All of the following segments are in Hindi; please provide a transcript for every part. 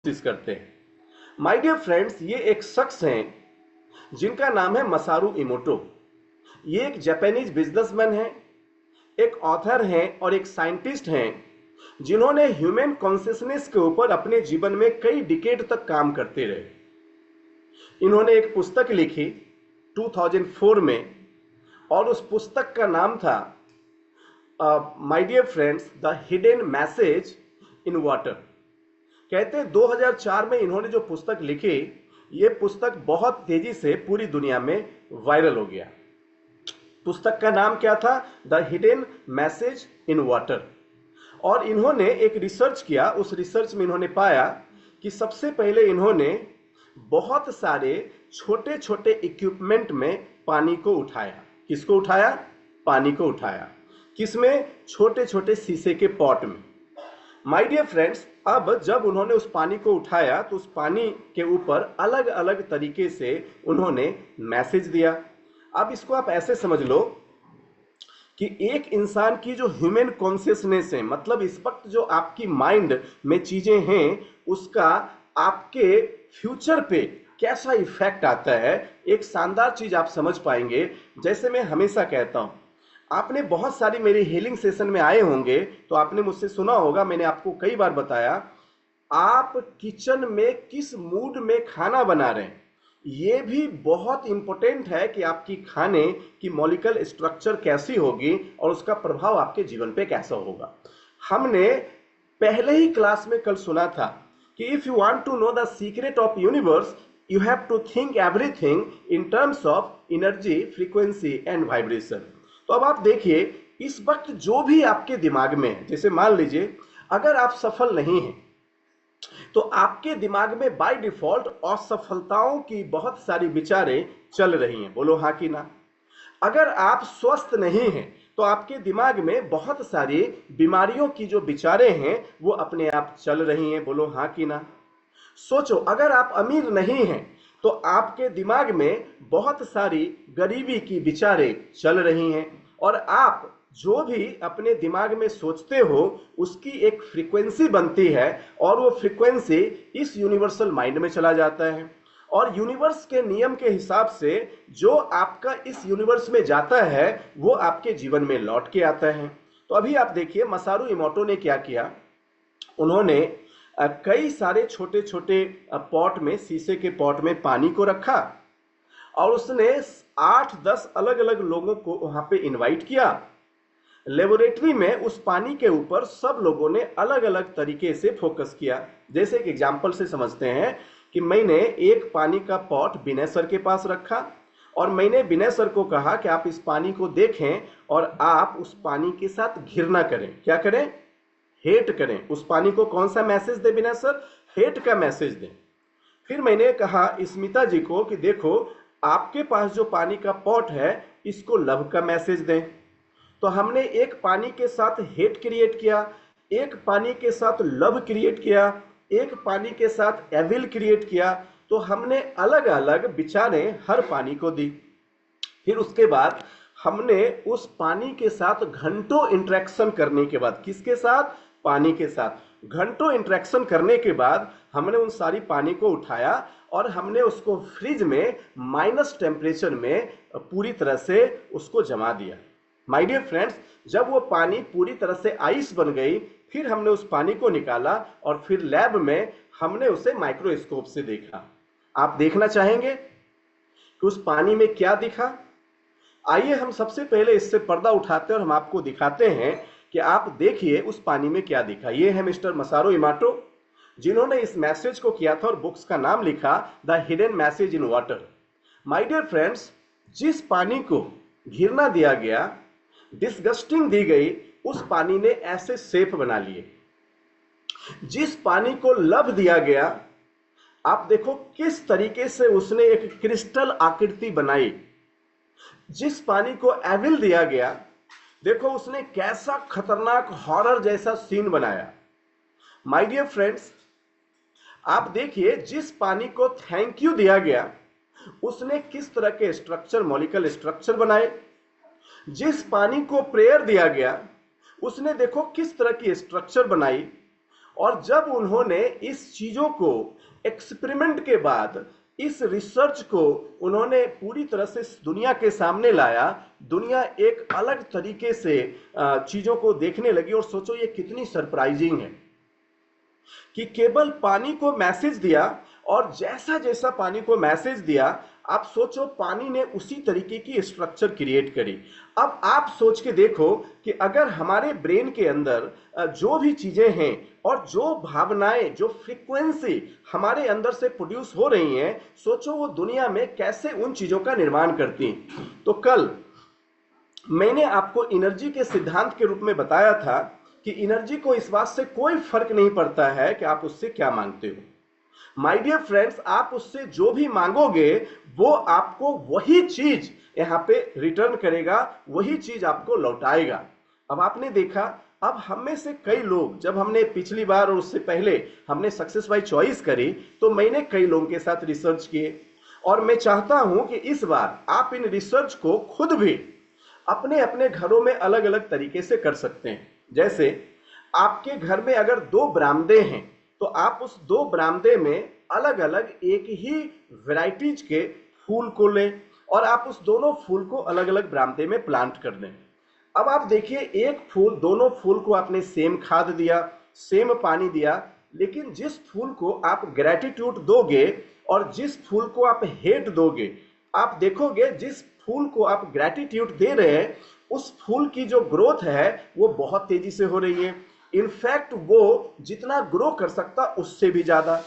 कोशिश करते हैं। माय डियर फ्रेंड्स, ये एक शख्स हैं जिनका नाम है मसारू इमोटो। ये एक जापानीज बिजनेसमैन है, एक ऑथर हैं और एक साइंटिस्ट हैं जिन्होंने ह्यूमन कॉन्शियसनेस के ऊपर अपने जीवन में कई डिकेड तक काम करते रहे। इन्होंने एक पुस्तक लिखी 2004 में और उस पुस्तक का नाम था my dear friends the hidden message in water. कहते हैं 2004 में इन्होंने जो पुस्तक लिखी, ये पुस्तक बहुत तेजी से पूरी दुनिया में वायरल हो गया। पुस्तक का नाम क्या था? The hidden message in water. और इन्होंने एक रिसर्च किया। उस रिसर्च में इन्होंने पाया कि सबसे पहले इन्होंने बहुत सारे छोटे छोटे इक्विपमेंट में पानी को उठाया। किसको उठाया? पानी को उठाया। किसमें? छोटे छोटे शीशे के पॉट में। माय डियर फ्रेंड्स, अब जब उन्होंने उस पानी को उठाया तो उस पानी के ऊपर अलग अलग तरीके से उन्होंने मैसेज दिया। अब इसको आप ऐसे समझ लो कि एक इंसान की जो ह्यूमन कॉन्शियसनेस है, मतलब इस वक्त जो आपकी माइंड में चीजें हैं, उसका आपके फ्यूचर पे कैसा इफेक्ट आता है, एक शानदार चीज आप समझ पाएंगे। जैसे मैं हमेशा कहता हूं, आपने बहुत सारी मेरी हीलिंग सेशन में आए होंगे तो आपने मुझसे सुना होगा, मैंने आपको कई बार बताया, आप किचन में किस मूड में खाना बना रहे हैं, ये भी बहुत इंपॉर्टेंट है कि आपकी खाने की मॉलिक्यूलर स्ट्रक्चर कैसी होगी और उसका प्रभाव आपके जीवन पे कैसा होगा। हमने पहले ही क्लास में कल सुना था कि if you want to know the secret of universe, you have to think everything in terms of energy, frequency and vibration. तो अब आप देखिए, इस वक्त जो भी आपके दिमाग में है, जैसे मान लीजिए अगर आप सफल नहीं हैं तो आपके दिमाग में बाय डिफॉल्ट असफलताओं की बहुत सारी विचारें चल रही हैं। बोलो हाँ कि ना? अगर आप स्वस्थ नहीं हैं तो आपके दिमाग में बहुत सारी बीमारियों की जो विचारें हैं वो अपने आप चल रही हैं। बोलो हाँ कि ना? सोचो, अगर आप अमीर नहीं हैं तो आपके दिमाग में बहुत सारी गरीबी की विचारें चल रही हैं। और आप जो भी अपने दिमाग में सोचते हो उसकी एक फ्रीक्वेंसी बनती है और वो फ्रीक्वेंसी इस यूनिवर्सल माइंड में चला जाता है। और यूनिवर्स के नियम के हिसाब से जो आपका इस यूनिवर्स में जाता है वो आपके जीवन में लौट के आता है। तो अभी आप देखिए मसारू इमोटो ने क्या किया। उन्होंने कई सारे छोटे छोटे पॉट में, शीशे के पॉट में पानी को रखा और उसने 8-10 अलग अलग लोगों को वहां पे इनवाइट किया। लेबोरेटरी में उस पानी के ऊपर सब लोगों ने अलग अलग तरीके से फोकस किया। जैसे एक एग्जाम्पल से समझते हैं कि मैंने एक पानी का पॉट विनय सर के पास रखा और मैंने विनय सर को कहा कि आप इस पानी को देखें और आप उस पानी के साथ घृणा करें। क्या करें? हेट करें। उस पानी को कौन सा मैसेज दे विनय सर? हेट का मैसेज दें। फिर मैंने कहा स्मिता जी को कि देखो, आपके पास जो पानी का पॉट है इसको लव का मैसेज दें। तो हमने एक पानी के साथ हेट क्रिएट किया, एक पानी के साथ लव क्रिएट किया, एक पानी के साथ एविल क्रिएट किया। तो हमने अलग अलग विचारें हर पानी को दी। फिर उसके बाद हमने उस पानी के साथ घंटों इंटरेक्शन करने के बाद, किसके साथ? पानी के साथ। घंटों इंटरेक्शन करने के बाद हमने उन सारी पानी को उठाया और हमने उसको फ्रिज में माइनस टेम्परेचर में पूरी तरह से उसको जमा दिया। माय डियर फ्रेंड्स, जब वो पानी पूरी तरह से आइस बन गई, फिर हमने उस पानी को निकाला और फिर लैब में हमने उसे माइक्रोस्कोप से देखा। आप देखना चाहेंगे कि उस पानी में क्या दिखा? आइए हम सबसे पहले इससे पर्दा उठाते हैं और हम आपको दिखाते हैं कि आप देखिए उस पानी में क्या दिखा। ये है मिस्टर मसारू इमोटो, जिन्होंने इस मैसेज को किया था और बुक्स का नाम लिखा the hidden message in water. My dear friends, जिस पानी को घृणा दिया गया, डिस्गस्टिंग दी गई, उस पानी ने ऐसे शेप बना लिए। जिस पानी को लव दिया गया, आप देखो किस तरीके से उसने एक क्रिस्टल आकृति बनाई। जिस पानी को एविल दिया गया, देखो उसने कैसा खतरनाक हॉरर जैसा सीन बनाया। माय डियर फ्रेंड्स, आप देखिए जिस पानी को थैंक यू दिया गया, उसने किस तरह के स्ट्रक्चर, मॉलिक्यूलर स्ट्रक्चर बनाए। जिस पानी को प्रेयर दिया गया, उसने देखो किस तरह की स्ट्रक्चर बनाई। और जब उन्होंने इस चीजों को एक्सपेरिमेंट के बाद इस रिसर्च को उन्होंने पूरी तरह से दुनिया के सामने लाया, दुनिया एक अलग तरीके से चीजों को देखने लगी। और सोचो ये कितनी सरप्राइजिंग है कि केवल पानी को मैसेज दिया, और जैसा जैसा पानी को मैसेज दिया, आप सोचो पानी ने उसी तरीके की स्ट्रक्चर क्रिएट करी। अब आप सोच के देखो कि अगर हमारे ब्रेन के अंदर जो भी चीजें हैं और जो भावनाएं, जो फ्रीक्वेंसी हमारे अंदर से प्रोड्यूस हो रही हैं, सोचो वो दुनिया में कैसे उन चीजों का निर्माण करती। तो कल मैंने आपको एनर्जी के सिद्धांत के रूप में बताया था कि एनर्जी को इस बात से कोई फर्क नहीं पड़ता है कि आप उससे क्या मांगते हो। माय डियर फ्रेंड्स, आप उससे जो भी मांगोगे वो आपको वही चीज यहाँ पे रिटर्न करेगा, वही चीज आपको लौटाएगा। अब आपने देखा, अब हम में से कई लोग, जब हमने पिछली बार और उससे पहले हमने सक्सेस बाय चॉइस करी, तो मैंने कई लोगों के साथ रिसर्च किए, और मैं चाहता हूं कि इस बार आप इन रिसर्च को खुद भी अपने अपने घरों में अलग अलग तरीके से कर सकते हैं। जैसे आपके घर में अगर 2 बरामदे हैं, तो आप उस 2 बरामदे में अलग अलग एक ही वैरायटीज के फूल को लें और आप उस दोनों फूल को अलग अलग बरामदे में प्लांट कर दें। अब आप देखिए, एक फूल, दोनों फूल को आपने सेम खाद दिया, सेम पानी दिया, लेकिन जिस फूल को आप ग्रेटिट्यूड दोगे और जिस फूल को आप हेट दोगे, आप देखोगे जिस फूल को आप ग्रेटिट्यूड दे रहे हैं उस फूल की जो ग्रोथ है वो बहुत तेजी से हो रही है। इनफैक्ट वो जितना ग्रो कर सकता उससे भी ज्यादा।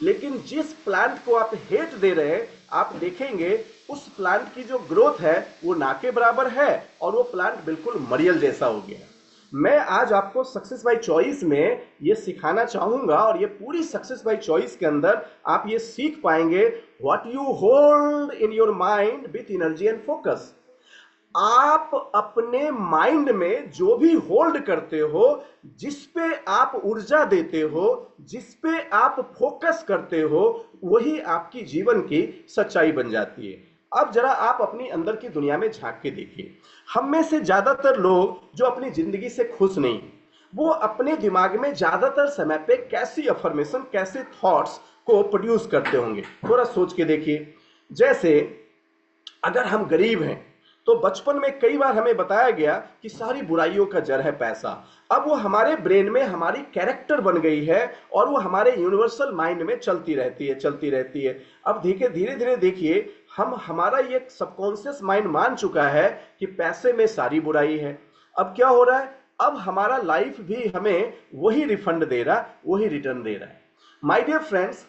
लेकिन जिस प्लांट को आप हेट दे रहे हैं, आप देखेंगे उस प्लांट की जो ग्रोथ है वो ना के बराबर है और वो प्लांट बिल्कुल मरियल जैसा हो गया। मैं आज आपको सक्सेस बाय चॉइस में ये सिखाना चाहूंगा, और ये पूरी सक्सेस बाय चॉइस के अंदर आप ये सीख पाएंगे, what you hold in your mind with energy and focus. आप अपने माइंड में जो भी होल्ड करते हो, जिस पे आप ऊर्जा देते हो, जिस पे आप फोकस करते हो, वही आपकी जीवन की सच्चाई बन जाती है। अब जरा आप अपनी अंदर की दुनिया में झांक के देखिए। हम में से ज्यादातर लोग जो अपनी जिंदगी से खुश नहीं, वो अपने दिमाग में ज्यादातर समय पे कैसी अफर्मेशन, कैसे थॉट्स को प्रोड्यूस करते होंगे, थोड़ा सोच के देखिए। जैसे अगर हम गरीब हैं तो बचपन में कई बार हमें बताया गया कि सारी बुराइयों का जड़ है पैसा। अब वो हमारे ब्रेन में हमारी कैरेक्टर बन गई है और वो हमारे यूनिवर्सल माइंड में चलती रहती है। अब धीरे धीरे देखिए, हमारा ये सबकॉन्शियस माइंड मान चुका है कि पैसे में सारी बुराई है। अब क्या हो रहा है, अब हमारा लाइफ भी हमें वही रिफंड दे रहा, वही रिटर्न दे रहा है। माय डियर फ्रेंड्स,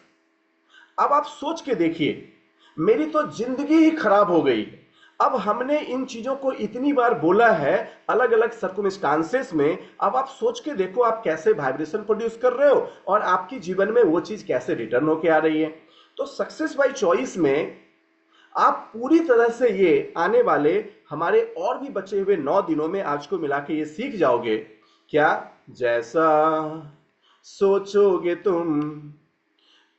अब आप सोच के देखिए, मेरी तो जिंदगी ही खराब हो गई। अब हमने इन चीजों को इतनी बार बोला है अलग अलग सर्कमस्टांसेस में। अब आप सोच के देखो आप कैसे वाइब्रेशन प्रोड्यूस कर रहे हो और आपकी जीवन में वो चीज कैसे रिटर्न होके आ रही है। तो सक्सेस बाय चॉइस में आप पूरी तरह से ये आने वाले हमारे और भी बचे हुए 9 दिनों में आज को मिला के ये सीख जाओगे, क्या जैसा सोचोगे तुम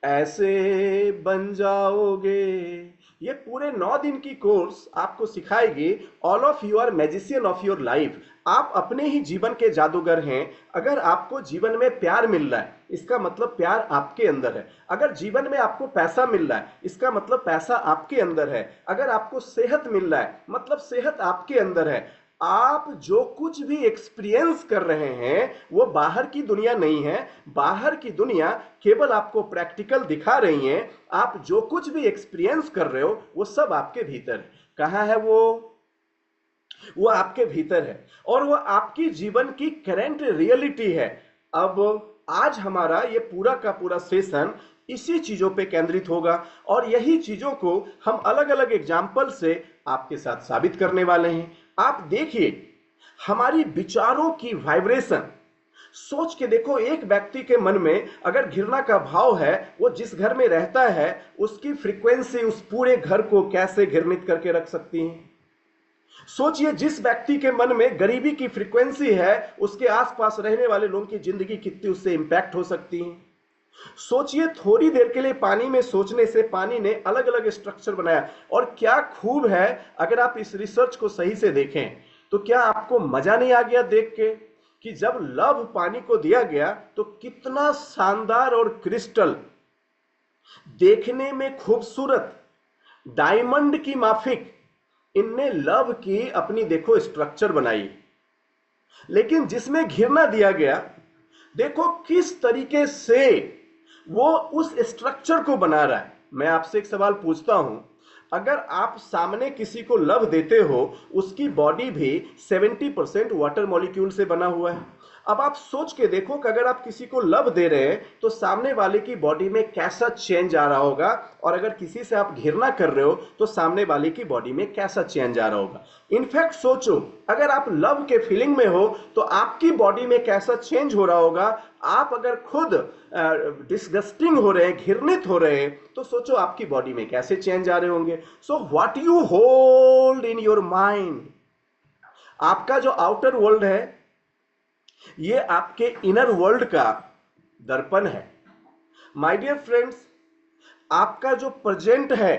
ऐसे बन जाओगे। ये पूरे 9 दिन की कोर्स आपको सिखाएगी all of you are magician of your life. आप अपने ही जीवन के जादूगर हैं। अगर आपको जीवन में प्यार मिल रहा है, इसका मतलब प्यार आपके अंदर है। अगर जीवन में आपको पैसा मिल रहा है, इसका मतलब पैसा आपके अंदर है। अगर आपको सेहत मिल रहा है, मतलब सेहत आपके अंदर है। आप जो कुछ भी एक्सपीरियंस कर रहे हैं वो बाहर की दुनिया नहीं है। बाहर की दुनिया केवल आपको प्रैक्टिकल दिखा रही है। आप जो कुछ भी एक्सपीरियंस कर रहे हो वो सब आपके भीतर है। कहाँ है वो आपके भीतर है और वो आपकी जीवन की करंट रियलिटी है। अब आज हमारा ये पूरा का पूरा सेशन इसी चीजों पे केंद्रित होगा और यही चीजों को हम अलग अलग एग्जाम्पल से आपके साथ साबित करने वाले हैं। आप देखिए, हमारी विचारों की वाइब्रेशन, सोच के देखो, एक व्यक्ति के मन में अगर घृणा का भाव है, वो जिस घर में रहता है उसकी फ्रीक्वेंसी उस पूरे घर को कैसे घृणित करके रख सकती है। सोचिए, जिस व्यक्ति के मन में गरीबी की फ्रीक्वेंसी है, उसके आसपास रहने वाले लोगों की जिंदगी कितनी उससे इंपैक्ट हो सकती है। सोचिए, थोड़ी देर के लिए पानी में सोचने से पानी ने अलग अलग स्ट्रक्चर बनाया। और क्या खूब है, अगर आप इस रिसर्च को सही से देखें तो क्या आपको मजा नहीं आ गया देख के कि जब लव पानी को दिया गया तो कितना शानदार और क्रिस्टल, देखने में खूबसूरत, डायमंड की माफिक इनने लव की अपनी देखो स्ट्रक्चर बनाई। लेकिन जिसमें घिरना दिया गया, देखो किस तरीके से वो उस स्ट्रक्चर को बना रहा है। मैं आपसे एक सवाल पूछता हूं, अगर आप सामने किसी को लव देते हो, उसकी बॉडी भी 70% वाटर मॉलिक्यूल से बना हुआ है। अब आप सोच के देखो कि अगर आप किसी को लव दे रहे हैं तो सामने वाले की बॉडी में कैसा चेंज आ रहा होगा, और अगर किसी से आप घृणा कर रहे हो तो सामने वाले की बॉडी में कैसा चेंज आ रहा होगा। इनफैक्ट सोचो, अगर आप लव के फीलिंग में हो तो आपकी बॉडी में कैसा चेंज हो रहा होगा। आप अगर खुद डिस्गस्टिंग हो रहे हैं, घृणित हो रहे हैं, तो सोचो आपकी बॉडी में कैसे चेंज आ रहे होंगे। So what you hold in your mind, आपका जो आउटर वर्ल्ड है ये आपके इनर वर्ल्ड का दर्पण है। माय डियर फ्रेंड्स, आपका जो प्रेजेंट है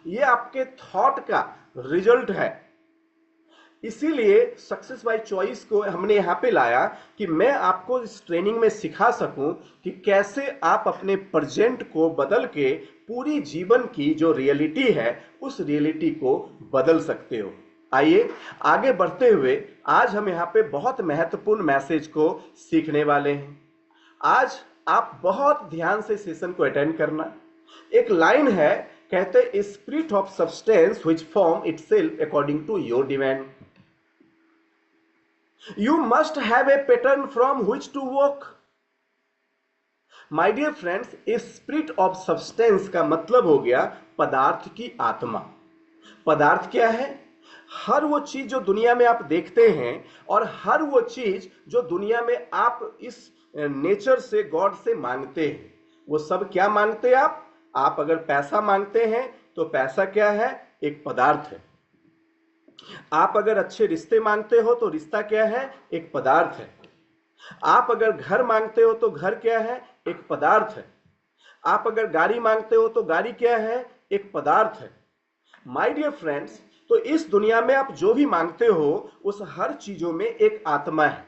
ये आपके थॉट का रिजल्ट है। इसीलिए सक्सेस बाय चॉइस को हमने यहां पे लाया कि मैं आपको इस ट्रेनिंग में सिखा सकूं कि कैसे आप अपने प्रेजेंट को बदल के पूरी जीवन की जो रियलिटी है उस रियलिटी को बदल सकते हो। आइए आगे बढ़ते हुए आज हम यहाँ पे बहुत महत्वपूर्ण मैसेज को सीखने वाले हैं। आज आप बहुत ध्यान से सेशन को अटेंड करना। एक लाइन है, कहते spirit of substance which form itself according to your demand, you must have a pattern from which to work. My dear friends, spirit of substance का मतलब हो गया पदार्थ की आत्मा। पदार्थ क्या है? हर वो चीज जो दुनिया में आप देखते हैं और हर वो चीज जो दुनिया में आप इस नेचर से, गॉड से मांगते हैं, वो सब क्या मांगते हैं आप? आप अगर पैसा मांगते हैं तो पैसा क्या है? एक पदार्थ है। आप अगर अच्छे रिश्ते मांगते हो तो रिश्ता क्या है? एक पदार्थ है। आप अगर घर मांगते हो तो घर क्या है? एक पदार्थ है। आप अगर गाड़ी मांगते हो तो गाड़ी क्या है? एक पदार्थ है। माय डियर फ्रेंड्स, तो इस दुनिया में आप जो भी मांगते हो उस हर चीजों में एक आत्मा है।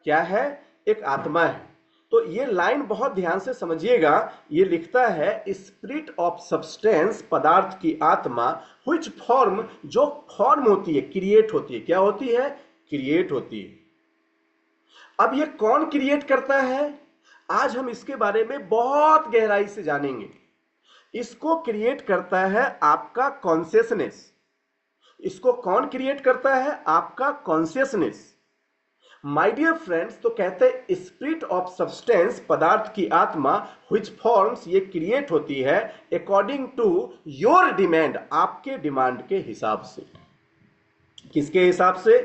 क्या है? एक आत्मा है। तो ये लाइन बहुत ध्यान से समझिएगा। ये लिखता है स्पिरिट ऑफ सब्सटेंस, पदार्थ की आत्मा, व्हिच फॉर्म, जो फॉर्म होती है, क्रिएट होती है। क्या होती है? क्रिएट होती है। अब ये कौन क्रिएट करता है? आज हम इसके बारे में बहुत गहराई से जानेंगे। इसको क्रिएट करता है आपका कॉन्शियसनेस। इसको कौन क्रिएट करता है? आपका कॉन्शियसनेस। माय डियर फ्रेंड्स, तो कहते हैं स्पिरिट ऑफ सब्सटेंस, पदार्थ की आत्मा, व्हिच फॉर्म्स, ये क्रिएट होती है अकॉर्डिंग टू योर डिमांड, आपके डिमांड के हिसाब से। किसके हिसाब से?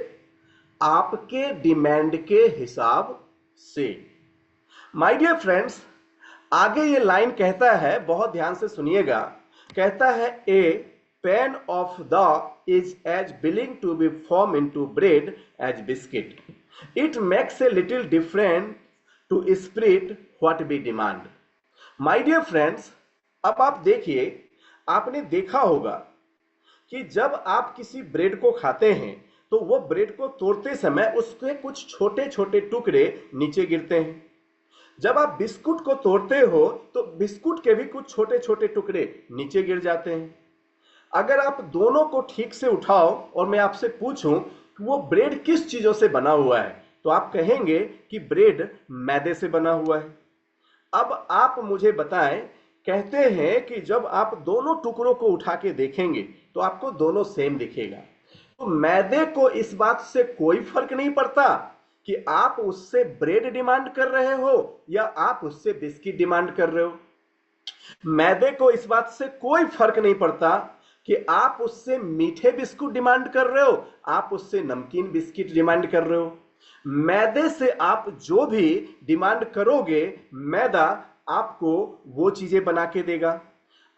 आपके डिमांड के हिसाब से। माय डियर फ्रेंड्स, आगे ये लाइन कहता है, बहुत ध्यान से सुनिएगा, कहता है a pan of the is as willing to be formed into bread as biscuit. It makes a little difference to spirit what we demand. My dear friends, अब आप देखिए, आपने देखा होगा कि जब आप किसी ब्रेड को खाते हैं तो वो ब्रेड को तोड़ते समय उसके कुछ छोटे छोटे टुकड़े नीचे गिरते हैं। जब आप बिस्कुट को तोड़ते हो तो बिस्कुट के भी कुछ छोटे छोटे टुकड़े नीचे गिर जाते हैं। अगर आप दोनों को ठीक से उठाओ और मैं आपसे पूछूं कि वो ब्रेड किस चीजों से बना हुआ है, तो आप कहेंगे कि ब्रेड मैदे से बना हुआ है। अब आप मुझे बताएं, कहते हैं कि जब आप दोनों टुकड़ों को उठा के देखेंगे तो आपको दोनों सेम दिखेगा। तो मैदे को इस बात से कोई फर्क नहीं पड़ता कि आप उससे ब्रेड डिमांड कर रहे हो या आप उससे बिस्किट डिमांड कर रहे हो। मैदे को इस बात से कोई फर्क नहीं पड़ता कि आप उससे मीठे बिस्कुट डिमांड कर रहे हो, आप उससे नमकीन बिस्किट डिमांड कर रहे हो। मैदे से आप जो भी डिमांड करोगे, मैदा आपको वो चीजें बना के देगा।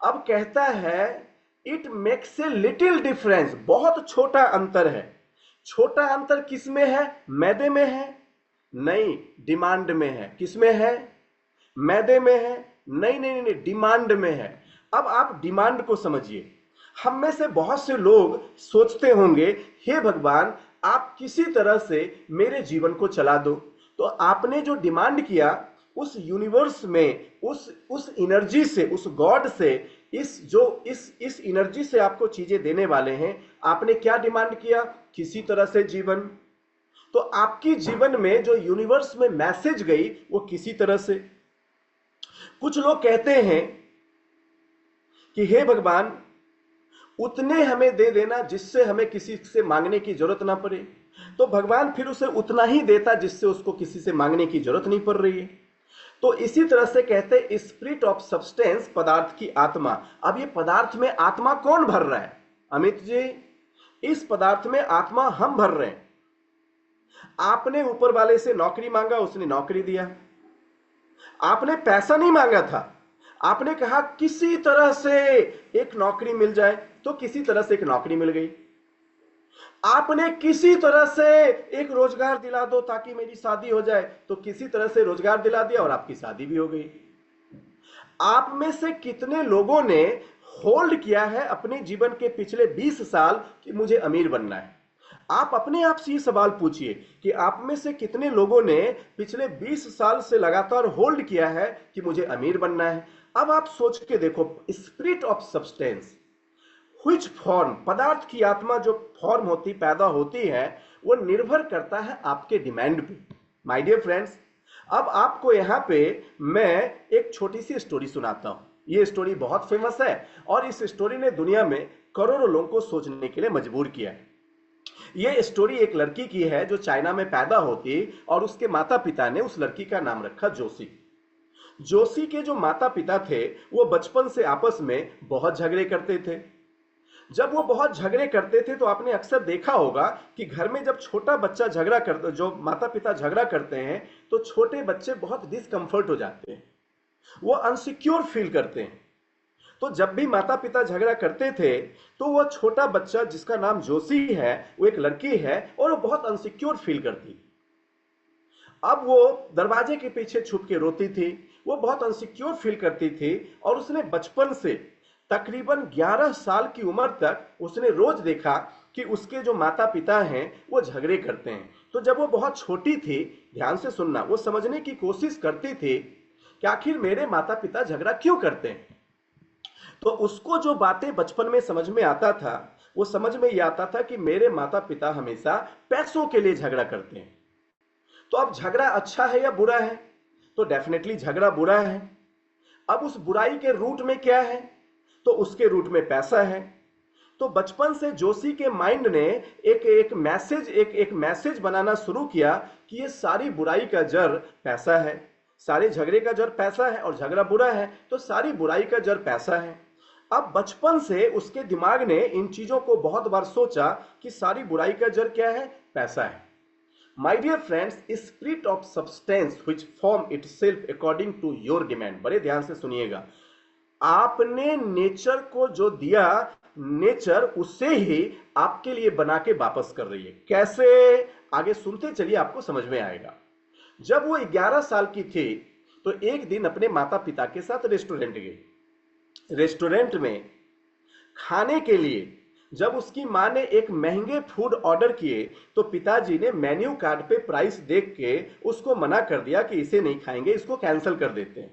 अब कहता है it makes a little difference, बहुत छोटा अंतर है। छोटा अंतर किस में है? मैदे में है? नहीं, डिमांड में है। किस में है? मैदे में है? नहीं नहीं नहीं, डिमांड में है। अब आप डिमांड को समझिए। हम में से बहुत से लोग सोचते होंगे, हे भगवान, आप किसी तरह से मेरे जीवन को चला दो। तो आपने जो डिमांड किया उस यूनिवर्स में, उस एनर्जी से, उस गॉड से, इस एनर्जी से आपको चीजें देने वाले हैं, आपने क्या डिमांड किया? किसी तरह से जीवन। तो आपकी जीवन में जो यूनिवर्स में मैसेज गई वो किसी तरह से। कुछ लोग कहते हैं कि हे भगवान, उतने हमें दे देना जिससे हमें किसी से मांगने की जरूरत ना पड़े। तो भगवान फिर उसे उतना ही देता जिससे उसको किसी से मांगने की जरूरत नहीं पड़ रही है। तो इसी तरह से कहते हैं स्पिरिट ऑफ सब्सटेंस, पदार्थ की आत्मा। अब ये पदार्थ में आत्मा कौन भर रहा है? अमित जी, इस पदार्थ में आत्मा हम भर रहे हैं। आपने ऊपर वाले से नौकरी मांगा, उसने नौकरी दिया। आपने पैसा नहीं मांगा था, आपने कहा किसी तरह से एक नौकरी मिल जाए, तो किसी तरह से एक नौकरी मिल गई। आपने किसी तरह से एक रोजगार दिला दो ताकि मेरी शादी हो जाए, तो किसी तरह से रोजगार दिला दिया और आपकी शादी भी हो गई। आप में से कितने लोगों ने होल्ड किया है अपने जीवन के पिछले 20 साल कि मुझे अमीर बनना है? आप अपने आप से ये सवाल पूछिए कि आप में से कितने लोगों ने पिछले 20 साल से लगातार होल्ड किया है कि मुझे अमीर बनना है। अब आप सोच के देखो, spirit of substance, which form, पदार्थ की आत्मा जो फॉर्म होती, पैदा होती है, वो निर्भर करता है आपके डिमांड पे। माय डियर फ्रेंड्स, अब आपको यहाँ पे मैं एक छोटी सी स्टोरी सुनाता हूँ। ये स्टोरी बहुत फेमस है और इस स्टोरी ने दुनिया में करोड़ों लोगों को सोचने के लिए मजबूर किया है। ये स्टोरी एक लड़की की है जो चाइना में पैदा होती और उसके माता पिता ने उस लड़की का नाम रखा जोशी। जोशी के जो माता पिता थे वो बचपन से आपस में बहुत झगड़े करते थे। जब वो बहुत झगड़े करते थे तो आपने अक्सर देखा होगा कि घर में जब छोटा बच्चा झगड़ा करता, जो माता पिता झगड़ा करते हैं, तो छोटे बच्चे बहुत डिस्कम्फर्ट हो जाते हैं, वो अनसिक्योर फील करते हैं। तो जब भी माता पिता झगड़ा करते थे तो वो छोटा बच्चा जिसका नाम जोशी है, वो एक लड़की है और वो बहुत अनसिक्योर फील करती। अब वो दरवाजे के पीछे छुप के रोती थी, वो बहुत अनसिक्योर फील करती थी और उसने बचपन से तकरीबन 11 साल की उम्र तक उसने रोज देखा कि उसके जो माता पिता हैं वो झगड़े करते हैं। तो जब वो बहुत छोटी थी, ध्यान से सुनना, वो समझने की कोशिश करती थी कि आखिर मेरे माता पिता झगड़ा क्यों करते हैं। तो उसको जो बातें बचपन में समझ में आता था, वो समझ में ये आता था कि मेरे माता पिता हमेशा पैसों के लिए झगड़ा करते हैं। तो अब झगड़ा अच्छा है या बुरा है? तो डेफिनेटली झगड़ा बुरा है। अब उस बुराई के रूट में क्या है? तो उसके रूट में पैसा है। तो बचपन से जोशी के माइंड ने एक मैसेज बनाना शुरू किया कि ये सारी बुराई का जड़ पैसा है, सारे झगड़े का जड़ पैसा है और झगड़ा बुरा है तो सारी बुराई का जड़ पैसा है। अब बचपन से उसके दिमाग ने इन चीजों को बहुत बार सोचा कि सारी बुराई का जड़ क्या है? पैसा है। My dear friends, spirit of substance which form itself according to your demand। बड़े ध्यान से सुनिएगा, आपने नेचर को जो दिया, नेचर उसे ही आपके लिए बना के वापस कर रही है। कैसे? आगे सुनते चलिए, आपको समझ में आएगा। जब वो 11 साल की थी तो एक दिन अपने माता पिता के साथ रेस्टोरेंट गई। रेस्टोरेंट में खाने के लिए जब उसकी मां ने एक महंगे फूड ऑर्डर किए तो पिताजी ने मेन्यू कार्ड पे प्राइस देख के उसको मना कर दिया कि इसे नहीं खाएंगे, इसको कैंसिल कर देते हैं।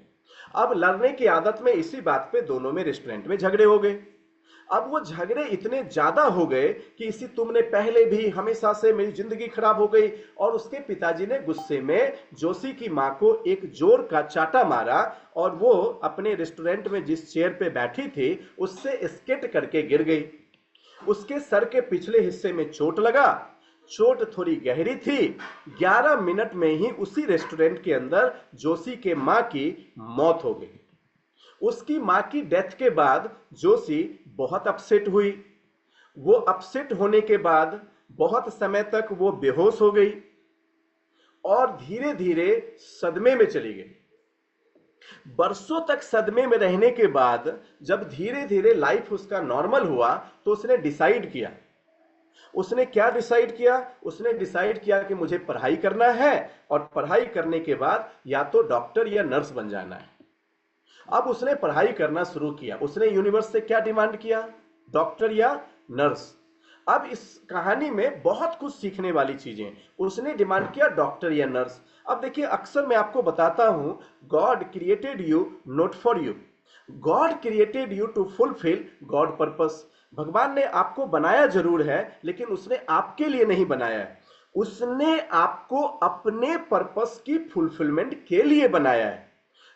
अब लड़ने की आदत में इसी बात पे दोनों में रेस्टोरेंट में झगड़े हो गए। अब वो झगड़े इतने ज्यादा हो गए कि इसी तुमने पहले भी हमेशा से मेरी जिंदगी खराब हो गई, और उसके पिताजी ने गुस्से में जोशी की मां को एक जोर का चाटा मारा और वो अपने रेस्टोरेंट में जिस चेयर पे बैठी थी उससे स्केट करके गिर गई। उसके सर के पिछले हिस्से में चोट लगा, चोट थोड़ी गहरी थी। 11 मिनट में ही उसी रेस्टोरेंट के अंदर जोशी के मां की मौत हो गई। उसकी मां की डेथ के बाद जोशी बहुत अपसेट हुई। वो अपसेट होने के बाद बहुत समय तक वो बेहोश हो गई और धीरे धीरे सदमे में चली गई। बरसों तक सदमे में रहने के बाद जब धीरे धीरे लाइफ उसका नॉर्मल हुआ तो उसने डिसाइड किया। उसने क्या डिसाइड किया? उसने डिसाइड किया कि मुझे पढ़ाई करना है और पढ़ाई करने के बाद या तो डॉक्टर या नर्स बन जाना है। अब उसने पढ़ाई करना शुरू किया। उसने यूनिवर्स से क्या डिमांड किया? डॉक्टर या नर्स। अब इस कहानी में बहुत कुछ सीखने वाली चीजें हैं। उसने डिमांड किया डॉक्टर या नर्स। अब देखिए, अक्सर मैं आपको बताता हूं, God created you not for you, God created you to fulfil God purpose. भगवान ने आपको बनाया जरूर है, लेकिन उसने आपके लिए नहीं बनाया है, उसने आपको अपने पर्पस की फुलफिलमेंट के लिए बनाया है।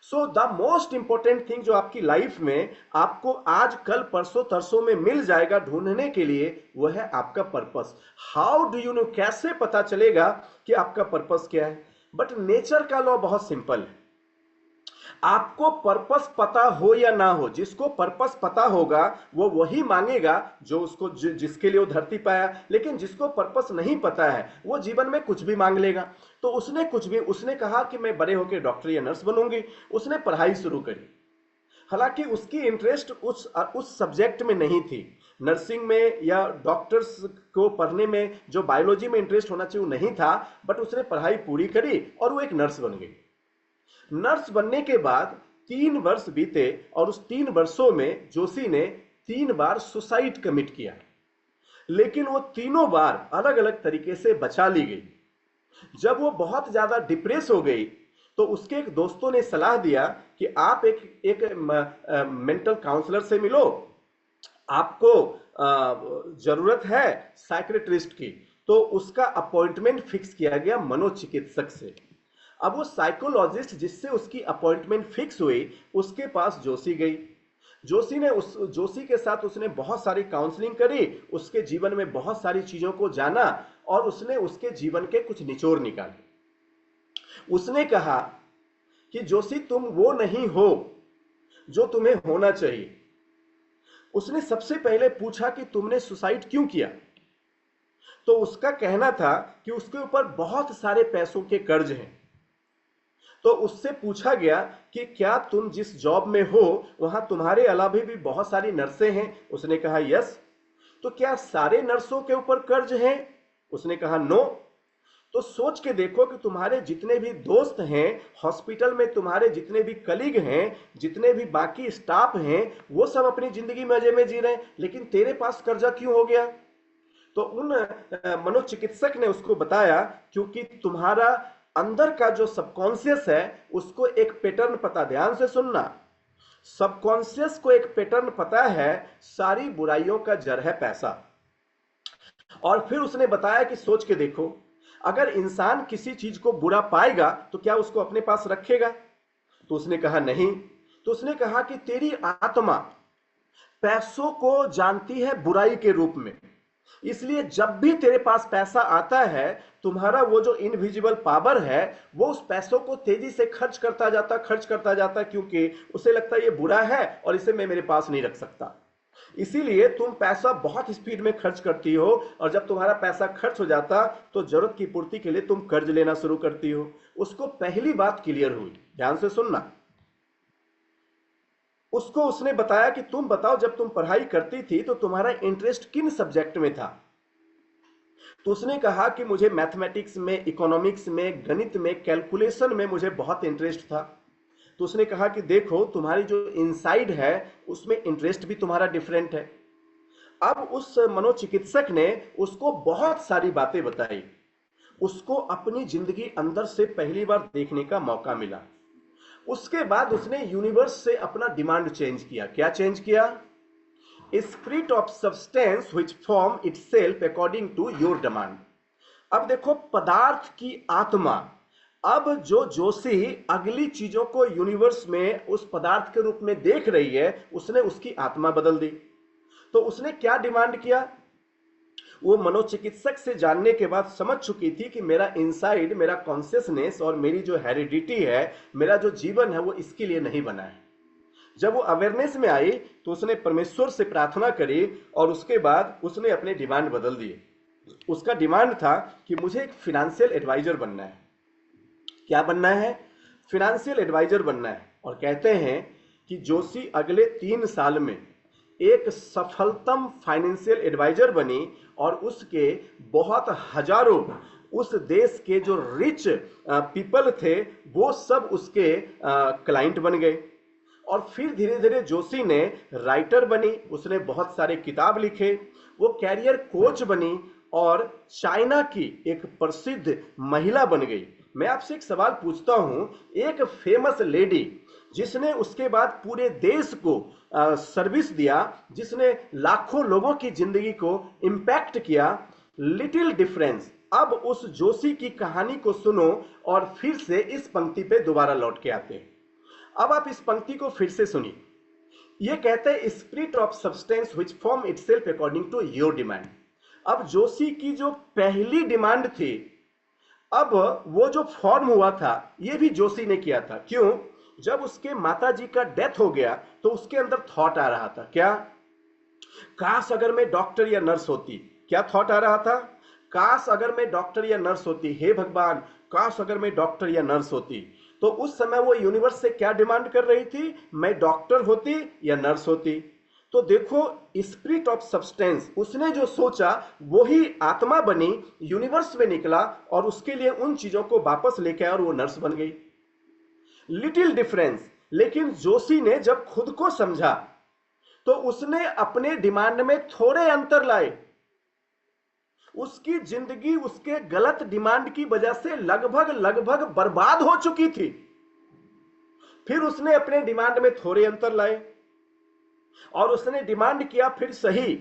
So the most important thing जो आपकी लाइफ में आपको आज कल परसों तरसों में मिल जाएगा ढूंढने के लिए, वो है आपका purpose. How do you know, कैसे पता चलेगा कि आपका पर्पस क्या है? बट नेचर का लॉ बहुत सिंपल है। आपको पर्पस पता हो या ना हो, जिसको पर्पस पता होगा वो वही मांगेगा जो उसको जिसके लिए वो धरती पाया। लेकिन जिसको पर्पस नहीं पता है वो जीवन में कुछ भी मांग लेगा। तो उसने कुछ भी, उसने कहा कि मैं बड़े होकर डॉक्टर या नर्स बनूंगी। उसने पढ़ाई शुरू करी, हालांकि उसकी इंटरेस्ट उस सब्जेक्ट में नहीं थी। नर्सिंग में या डॉक्टर्स को पढ़ने में जो बायोलॉजी में इंटरेस्ट होना चाहिए वो नहीं था, बट उसने पढ़ाई पूरी करी और वो एक नर्स बन गई। नर्स बनने के बाद 3 वर्ष बीते और उस 3 वर्षों में जोशी ने 3 बार सुसाइड कमिट किया, लेकिन वो तीनों बार अलग अलग तरीके से बचा ली गई। जब वो बहुत ज्यादा डिप्रेस हो गई तो उसके एक दोस्तों ने सलाह दिया कि आप एक मेंटल काउंसलर से मिलो, आपको जरूरत है साइकियाट्रिस्ट की। तो उसका अपॉइंटमेंट फिक्स किया गया मनोचिकित्सक से। अब वो साइकोलॉजिस्ट जिससे उसकी अपॉइंटमेंट फिक्स हुई, उसके पास जोशी गई। जोशी के साथ उसने बहुत सारी काउंसलिंग करी, उसके जीवन में बहुत सारी चीजों को जाना और उसने उसके जीवन के कुछ निचोड़ निकाले। उसने कहा कि जोशी, तुम वो नहीं हो जो तुम्हें होना चाहिए। उसने सबसे पहले पूछा कि तुमने सुसाइड क्यों किया? तो उसका कहना था कि उसके ऊपर बहुत सारे पैसों के कर्ज हैं। तो उससे पूछा गया कि क्या तुम जिस जॉब में हो वहां तुम्हारे अलावा भी बहुत सारी नर्सें हैं? उसने कहा यस। तो क्या सारे नर्सों के ऊपर कर्ज हैं? उसने कहा नो। तो सोच के देखो कि तुम्हारे जितने भी दोस्त हैं हॉस्पिटल में, तुम्हारे जितने भी कलीग हैं, जितने भी बाकी स्टाफ हैं, वो सब अपनी जिंदगी मजे में जी रहे हैं, लेकिन तेरे पास कर्जा क्यों हो गया? तो उन मनोचिकित्सक ने उसको बताया, क्योंकि तुम्हारा अंदर का जो सबकॉन्शियस है उसको एक पैटर्न पता, ध्यान से सुनना, सबकॉन्शियस को एक पैटर्न पता है, सारी बुराइयों का जड़ है पैसा। और फिर उसने बताया कि सोच के देखो, अगर इंसान किसी चीज को बुरा पाएगा तो क्या उसको अपने पास रखेगा? तो उसने कहा नहीं। तो उसने कहा कि तेरी आत्मा पैसों को जानती है बुराई के रूप में, इसलिए जब भी तेरे पास पैसा आता है, तुम्हारा वो जो इनविजिबल पावर है वो उस पैसों को तेजी से खर्च करता जाता, क्योंकि उसे लगता है ये बुरा है और इसे मैं मेरे पास नहीं रख सकता। इसीलिए तुम पैसा बहुत स्पीड में खर्च करती हो, और जब तुम्हारा पैसा खर्च हो जाता तो जरूरत की पूर्ति के लिए तुम कर्ज लेना शुरू करती हो। उसको पहली बात क्लियर हुई, ध्यान से सुनना। उसको उसने बताया कि तुम बताओ, जब तुम पढ़ाई करती थी तो तुम्हारा इंटरेस्ट किन सब्जेक्ट में था? तो उसने कहा कि मुझे मैथमेटिक्स में, इकोनॉमिक्स में, गणित में, कैलकुलेशन में मुझे बहुत इंटरेस्ट था। तो उसने कहा कि देखो, तुम्हारी जो इनसाइड है उसमें इंटरेस्ट भी तुम्हारा डिफरेंट है। अब उस मनोचिकित्सक ने उसको बहुत सारी बातें बताई, उसको अपनी जिंदगी अंदर से पहली बार देखने का मौका मिला। उसके बाद उसने यूनिवर्स से अपना डिमांड चेंज किया। क्या चेंज किया? Spirit of substance which form itself according to your demand. अब देखो, पदार्थ की आत्मा, अब जो जोशी अगली चीजों को यूनिवर्स में उस पदार्थ के रूप में देख रही है, उसने उसकी आत्मा बदल दी। तो उसने क्या डिमांड किया? वो मनोचिकित्सक से जानने के बाद समझ चुकी थी कि मेरा इनसाइड, मेरा कॉन्शियसनेस और मेरी जो हेरिडिटी है, मेरा जो जीवन है, वो इसके लिए नहीं बना है। जब वो अवेयरनेस में आई तो उसने परमेश्वर से प्रार्थना करी और उसके बाद उसने अपने डिमांड बदल दिए। उसका डिमांड था कि मुझे एक फिनेंशियल एडवाइजर बनना है। क्या बनना है? फिनेंशियल एडवाइजर बनना है। और कहते हैं कि जोशी अगले 3 साल में एक सफलतम फाइनेंशियल एडवाइजर बनी और उसके बहुत हजारों उस देश के जो रिच पीपल थे वो सब उसके क्लाइंट बन गए। और फिर धीरे धीरे जोशी ने राइटर बनी, उसने बहुत सारे किताब लिखे, वो कैरियर कोच बनी और चाइना की एक प्रसिद्ध महिला बन गई। मैं आपसे एक सवाल पूछता हूं, एक फेमस लेडी जिसने उसके बाद पूरे देश को सर्विस दिया, जिसने लाखों लोगों की जिंदगी को इंपैक्ट किया, लिटिल डिफरेंस। अब उस जोशी की कहानी को सुनो और फिर से इस पंक्ति पे दोबारा लौट के आते हैं। अब आप इस पंक्ति को फिर से सुनिए। ये कहते हैं spirit of substance which form itself according to your demand. अब जोशी की जो पहली डिमांड थी, अब वो जो फॉर्म हुआ था ये भी जोशी ने किया था। क्यों? जब उसके माताजी का डेथ हो गया तो उसके अंदर थॉट आ रहा था, क्या? काश अगर मैं डॉक्टर या नर्स होती। क्या थॉट आ रहा था? काश अगर मैं डॉक्टर या नर्स होती, हे भगवान काश अगर मैं डॉक्टर या नर्स होती। तो उस समय वो यूनिवर्स से क्या डिमांड कर रही थी? मैं डॉक्टर होती या नर्स होती। तो देखो, स्पिरिट ऑफ सब्सटेंस, उसने जो सोचा वही आत्मा बनी, यूनिवर्स में निकला और उसके लिए उन चीजों को वापस लेके आया और वो नर्स बन गई। Little difference. लेकिन जोशी ने जब खुद को समझा तो उसने अपने डिमांड में थोड़े अंतर लाए। उसकी जिंदगी उसके गलत डिमांड की वजह से लगभग लगभग बर्बाद हो चुकी थी। फिर उसने अपने डिमांड में थोड़े अंतर लाए और उसने डिमांड किया फिर सही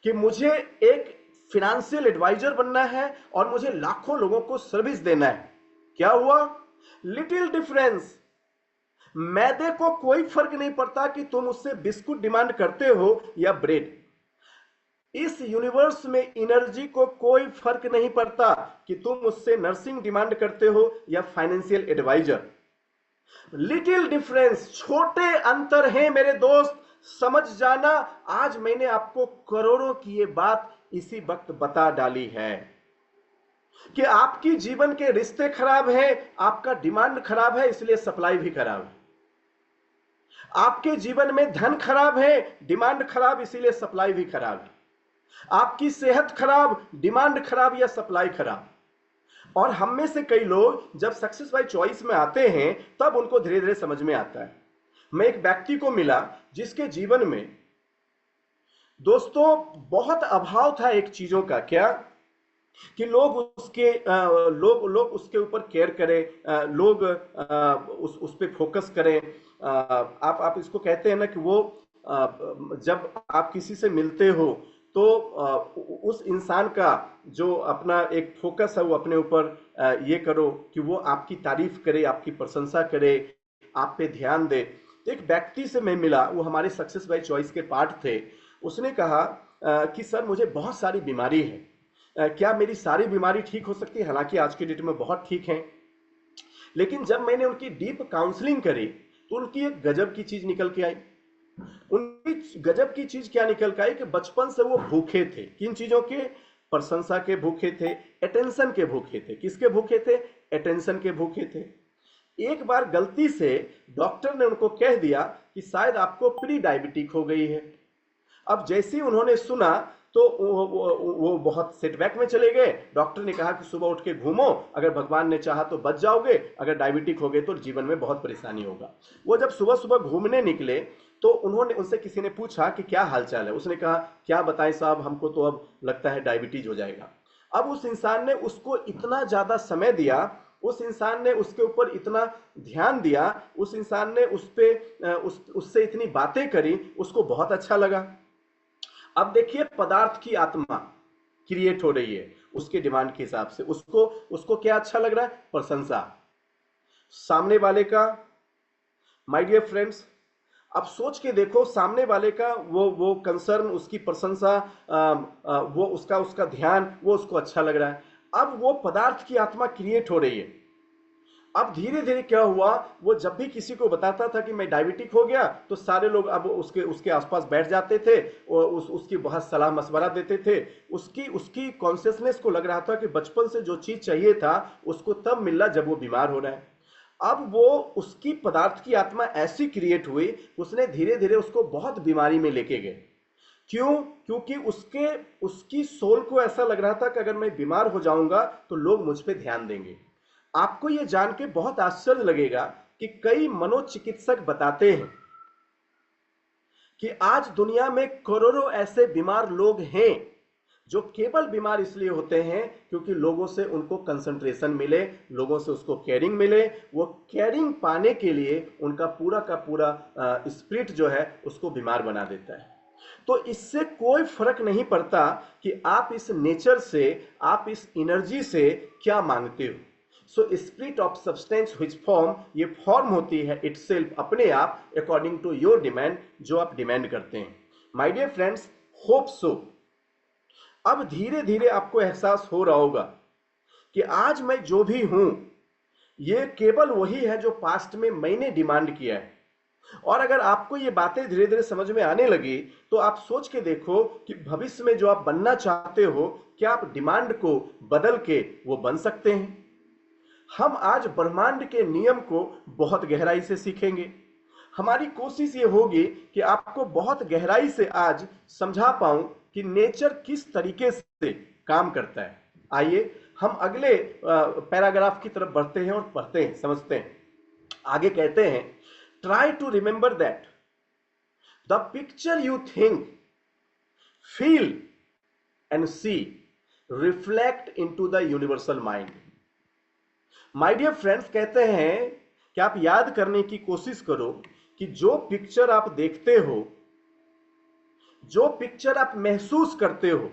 कि मुझे एक फिनेंशियल एडवाइजर बनना है और मुझे लाखों लोगों को सर्विस देना है। क्या हुआ? Little difference. मैदे को कोई फर्क नहीं पड़ता कि तुम उससे बिस्कुट डिमांड करते हो या ब्रेड। इस यूनिवर्स में एनर्जी को कोई फर्क नहीं पड़ता कि तुम उससे नर्सिंग डिमांड करते हो या फाइनेंशियल एडवाइजर। लिटिल डिफरेंस, छोटे अंतर हैं मेरे दोस्त, समझ जाना। आज मैंने आपको करोड़ों की ये बात इसी वक्त बता डाली है कि आपकी जीवन के रिश्ते खराब हैं, आपका डिमांड खराब है इसलिए सप्लाई भी खराब है। आपके जीवन में धन खराब है, डिमांड खराब इसीलिए सप्लाई भी खराब है। आपकी सेहत खराब, डिमांड खराब या सप्लाई खराब। और हम में से कई लोग जब सक्सेस बाय चॉइस में आते हैं तब उनको धीरे धीरे समझ में आता है। मैं एक व्यक्ति को मिला जिसके जीवन में दोस्तों बहुत अभाव था एक चीजों का। क्या? कि लोग लोग उसके ऊपर केयर करें, लोग उस पे फोकस करें। आप इसको कहते हैं ना कि वो जब आप किसी से मिलते हो तो उस इंसान का जो अपना एक फोकस है वो अपने ऊपर ये करो कि वो आपकी तारीफ करे, आपकी प्रशंसा करे, आप पे ध्यान दे। तो एक व्यक्ति से मैं मिला, वो हमारे सक्सेस बाय चॉइस के पार्ट थे। उसने कहा कि सर मुझे बहुत सारी बीमारी है, क्या मेरी सारी बीमारी ठीक हो सकती है? हालांकि आज की डेट में बहुत ठीक है, लेकिन जब मैंने उनकी डीप काउंसलिंग करी तो उनकी एक गजब की चीज निकल के आई। उनकी गजब की चीज क्या निकल के आई कि बचपन से वो भूखे थे। किन चीजों के? प्रशंसा के भूखे थे, अटेंशन के भूखे थे। किसके भूखे थे? अटेंशन के भूखे थे। एक बार गलती से डॉक्टर ने उनको कह दिया कि शायद आपको प्री डायबिटिक हो गई है। अब जैसे ही उन्होंने सुना तो वो बहुत सेटबैक में चले गए। डॉक्टर ने कहा कि सुबह उठ के घूमो, अगर भगवान ने चाहा तो बच जाओगे, अगर डायबिटिक हो गए तो जीवन में बहुत परेशानी होगा। वो जब सुबह सुबह घूमने निकले तो उन्होंने उनसे किसी ने पूछा कि क्या हालचाल है। उसने कहा क्या बताएं साहब, हमको तो अब लगता है डायबिटीज हो जाएगा। अब उस इंसान ने उसको इतना ज्यादा समय दिया, उस इंसान ने उसके ऊपर इतना ध्यान दिया, उस इंसान ने उससे इतनी बातें करी, उसको बहुत अच्छा लगा। अब देखिए, पदार्थ की आत्मा क्रिएट हो रही है उसके डिमांड के हिसाब से। उसको क्या अच्छा लग रहा है? प्रशंसा सामने वाले का। माय डियर फ्रेंड्स, अब सोच के देखो, सामने वाले का वो कंसर्न, उसकी प्रशंसा, वो उसका ध्यान, वो उसको अच्छा लग रहा है। अब वो पदार्थ की आत्मा क्रिएट हो रही है। अब धीरे धीरे क्या हुआ, वो जब भी किसी को बताता था कि मैं डायबिटिक हो गया तो सारे लोग अब उसके आसपास बैठ जाते थे और उसकी बहुत सलाह मशवरा देते थे। उसकी कॉन्शियसनेस को लग रहा था कि बचपन से जो चीज चाहिए था उसको तब मिल रहा जब वो बीमार हो रहा है। अब वो उसकी पदार्थ की आत्मा ऐसी क्रिएट हुई, उसने धीरे धीरे उसको बहुत बीमारी में लेके गए। क्यों? क्योंकि उसकी सोल को ऐसा लग रहा था कि अगर मैं बीमार हो जाऊंगा तो लोग मुझ पे ध्यान देंगे। आपको यह जान के बहुत आश्चर्य लगेगा कि कई मनोचिकित्सक बताते हैं कि आज दुनिया में करोड़ों ऐसे बीमार लोग हैं जो केवल बीमार इसलिए होते हैं क्योंकि लोगों से उनको कंसंट्रेशन मिले, लोगों से उसको केयरिंग मिले। वो केयरिंग पाने के लिए उनका पूरा का पूरा स्पिरिट जो है उसको बीमार बना देता है। तो इससे कोई फर्क नहीं पड़ता कि आप इस नेचर से, आप इस एनर्जी से क्या मांगते हो। So spirit of substance which form, ये फॉर्म होती है इटसेल्फ अपने आप अकॉर्डिंग टू योर डिमांड, जो आप डिमांड करते हैं। My dear friends, hope so अब धीरे धीरे आपको एहसास हो रहा होगा कि आज मैं जो भी हूं ये केवल वही है जो पास्ट में मैंने डिमांड किया है। और अगर आपको ये बातें धीरे धीरे समझ में आने लगी तो आप सोच के देखो कि भविष्य में जो आप बनना चाहते हो, क्या आप डिमांड को बदल के वो बन सकते हैं। हम आज ब्रह्मांड के नियम को बहुत गहराई से सीखेंगे। हमारी कोशिश ये होगी कि आपको बहुत गहराई से आज समझा पाऊं कि नेचर किस तरीके से काम करता है। आइए हम अगले पैराग्राफ की तरफ बढ़ते हैं और पढ़ते हैं, समझते हैं। आगे कहते हैं, try to remember that the picture you think, feel and see reflect into the universal mind. My dear friends, कहते हैं कि आप याद करने की कोशिश करो कि जो पिक्चर आप देखते हो, जो पिक्चर आप महसूस करते हो,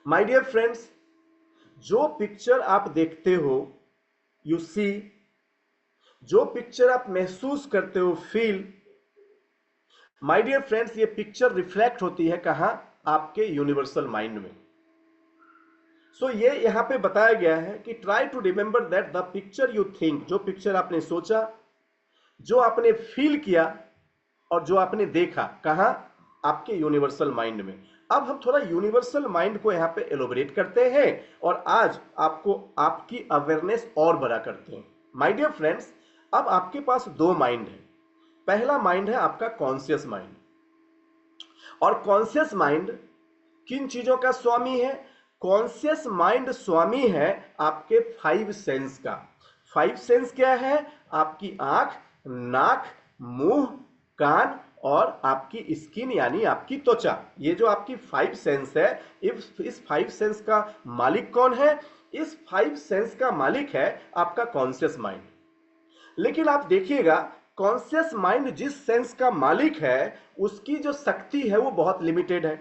माय डियर फ्रेंड्स, जो पिक्चर आप देखते हो, यू सी, जो पिक्चर आप महसूस करते हो, फील, माय डियर फ्रेंड्स, ये पिक्चर रिफ्लेक्ट होती है कहां? आपके यूनिवर्सल माइंड में। सो ये यहां पे बताया गया है कि try to remember that the picture you think, जो पिक्चर आपने सोचा, जो आपने फील किया और जो आपने देखा, कहां? आपके यूनिवर्सल माइंड में। अब हम थोड़ा यूनिवर्सल माइंड को यहां पे एलोबरेट करते हैं और आज आपको आपकी अवेयरनेस और बड़ा करते हैं। माय डियर फ्रेंड्स, अब आपके पास दो माइंड है। पहला माइंड है आपका कॉन्शियस माइंड। और कॉन्शियस माइंड किन चीजों का स्वामी है? कॉन्शियस माइंड स्वामी है आपके 5 सेंस का। 5 सेंस क्या है? आपकी आंख, नाक, मुंह, कान और आपकी स्किन यानी आपकी त्वचा। ये जो आपकी 5 सेंस है, इस 5 सेंस का मालिक कौन है? इस 5 सेंस का मालिक है आपका कॉन्शियस माइंड। लेकिन आप देखिएगा, कॉन्शियस माइंड जिस सेंस का मालिक है उसकी जो शक्ति है वो बहुत लिमिटेड है।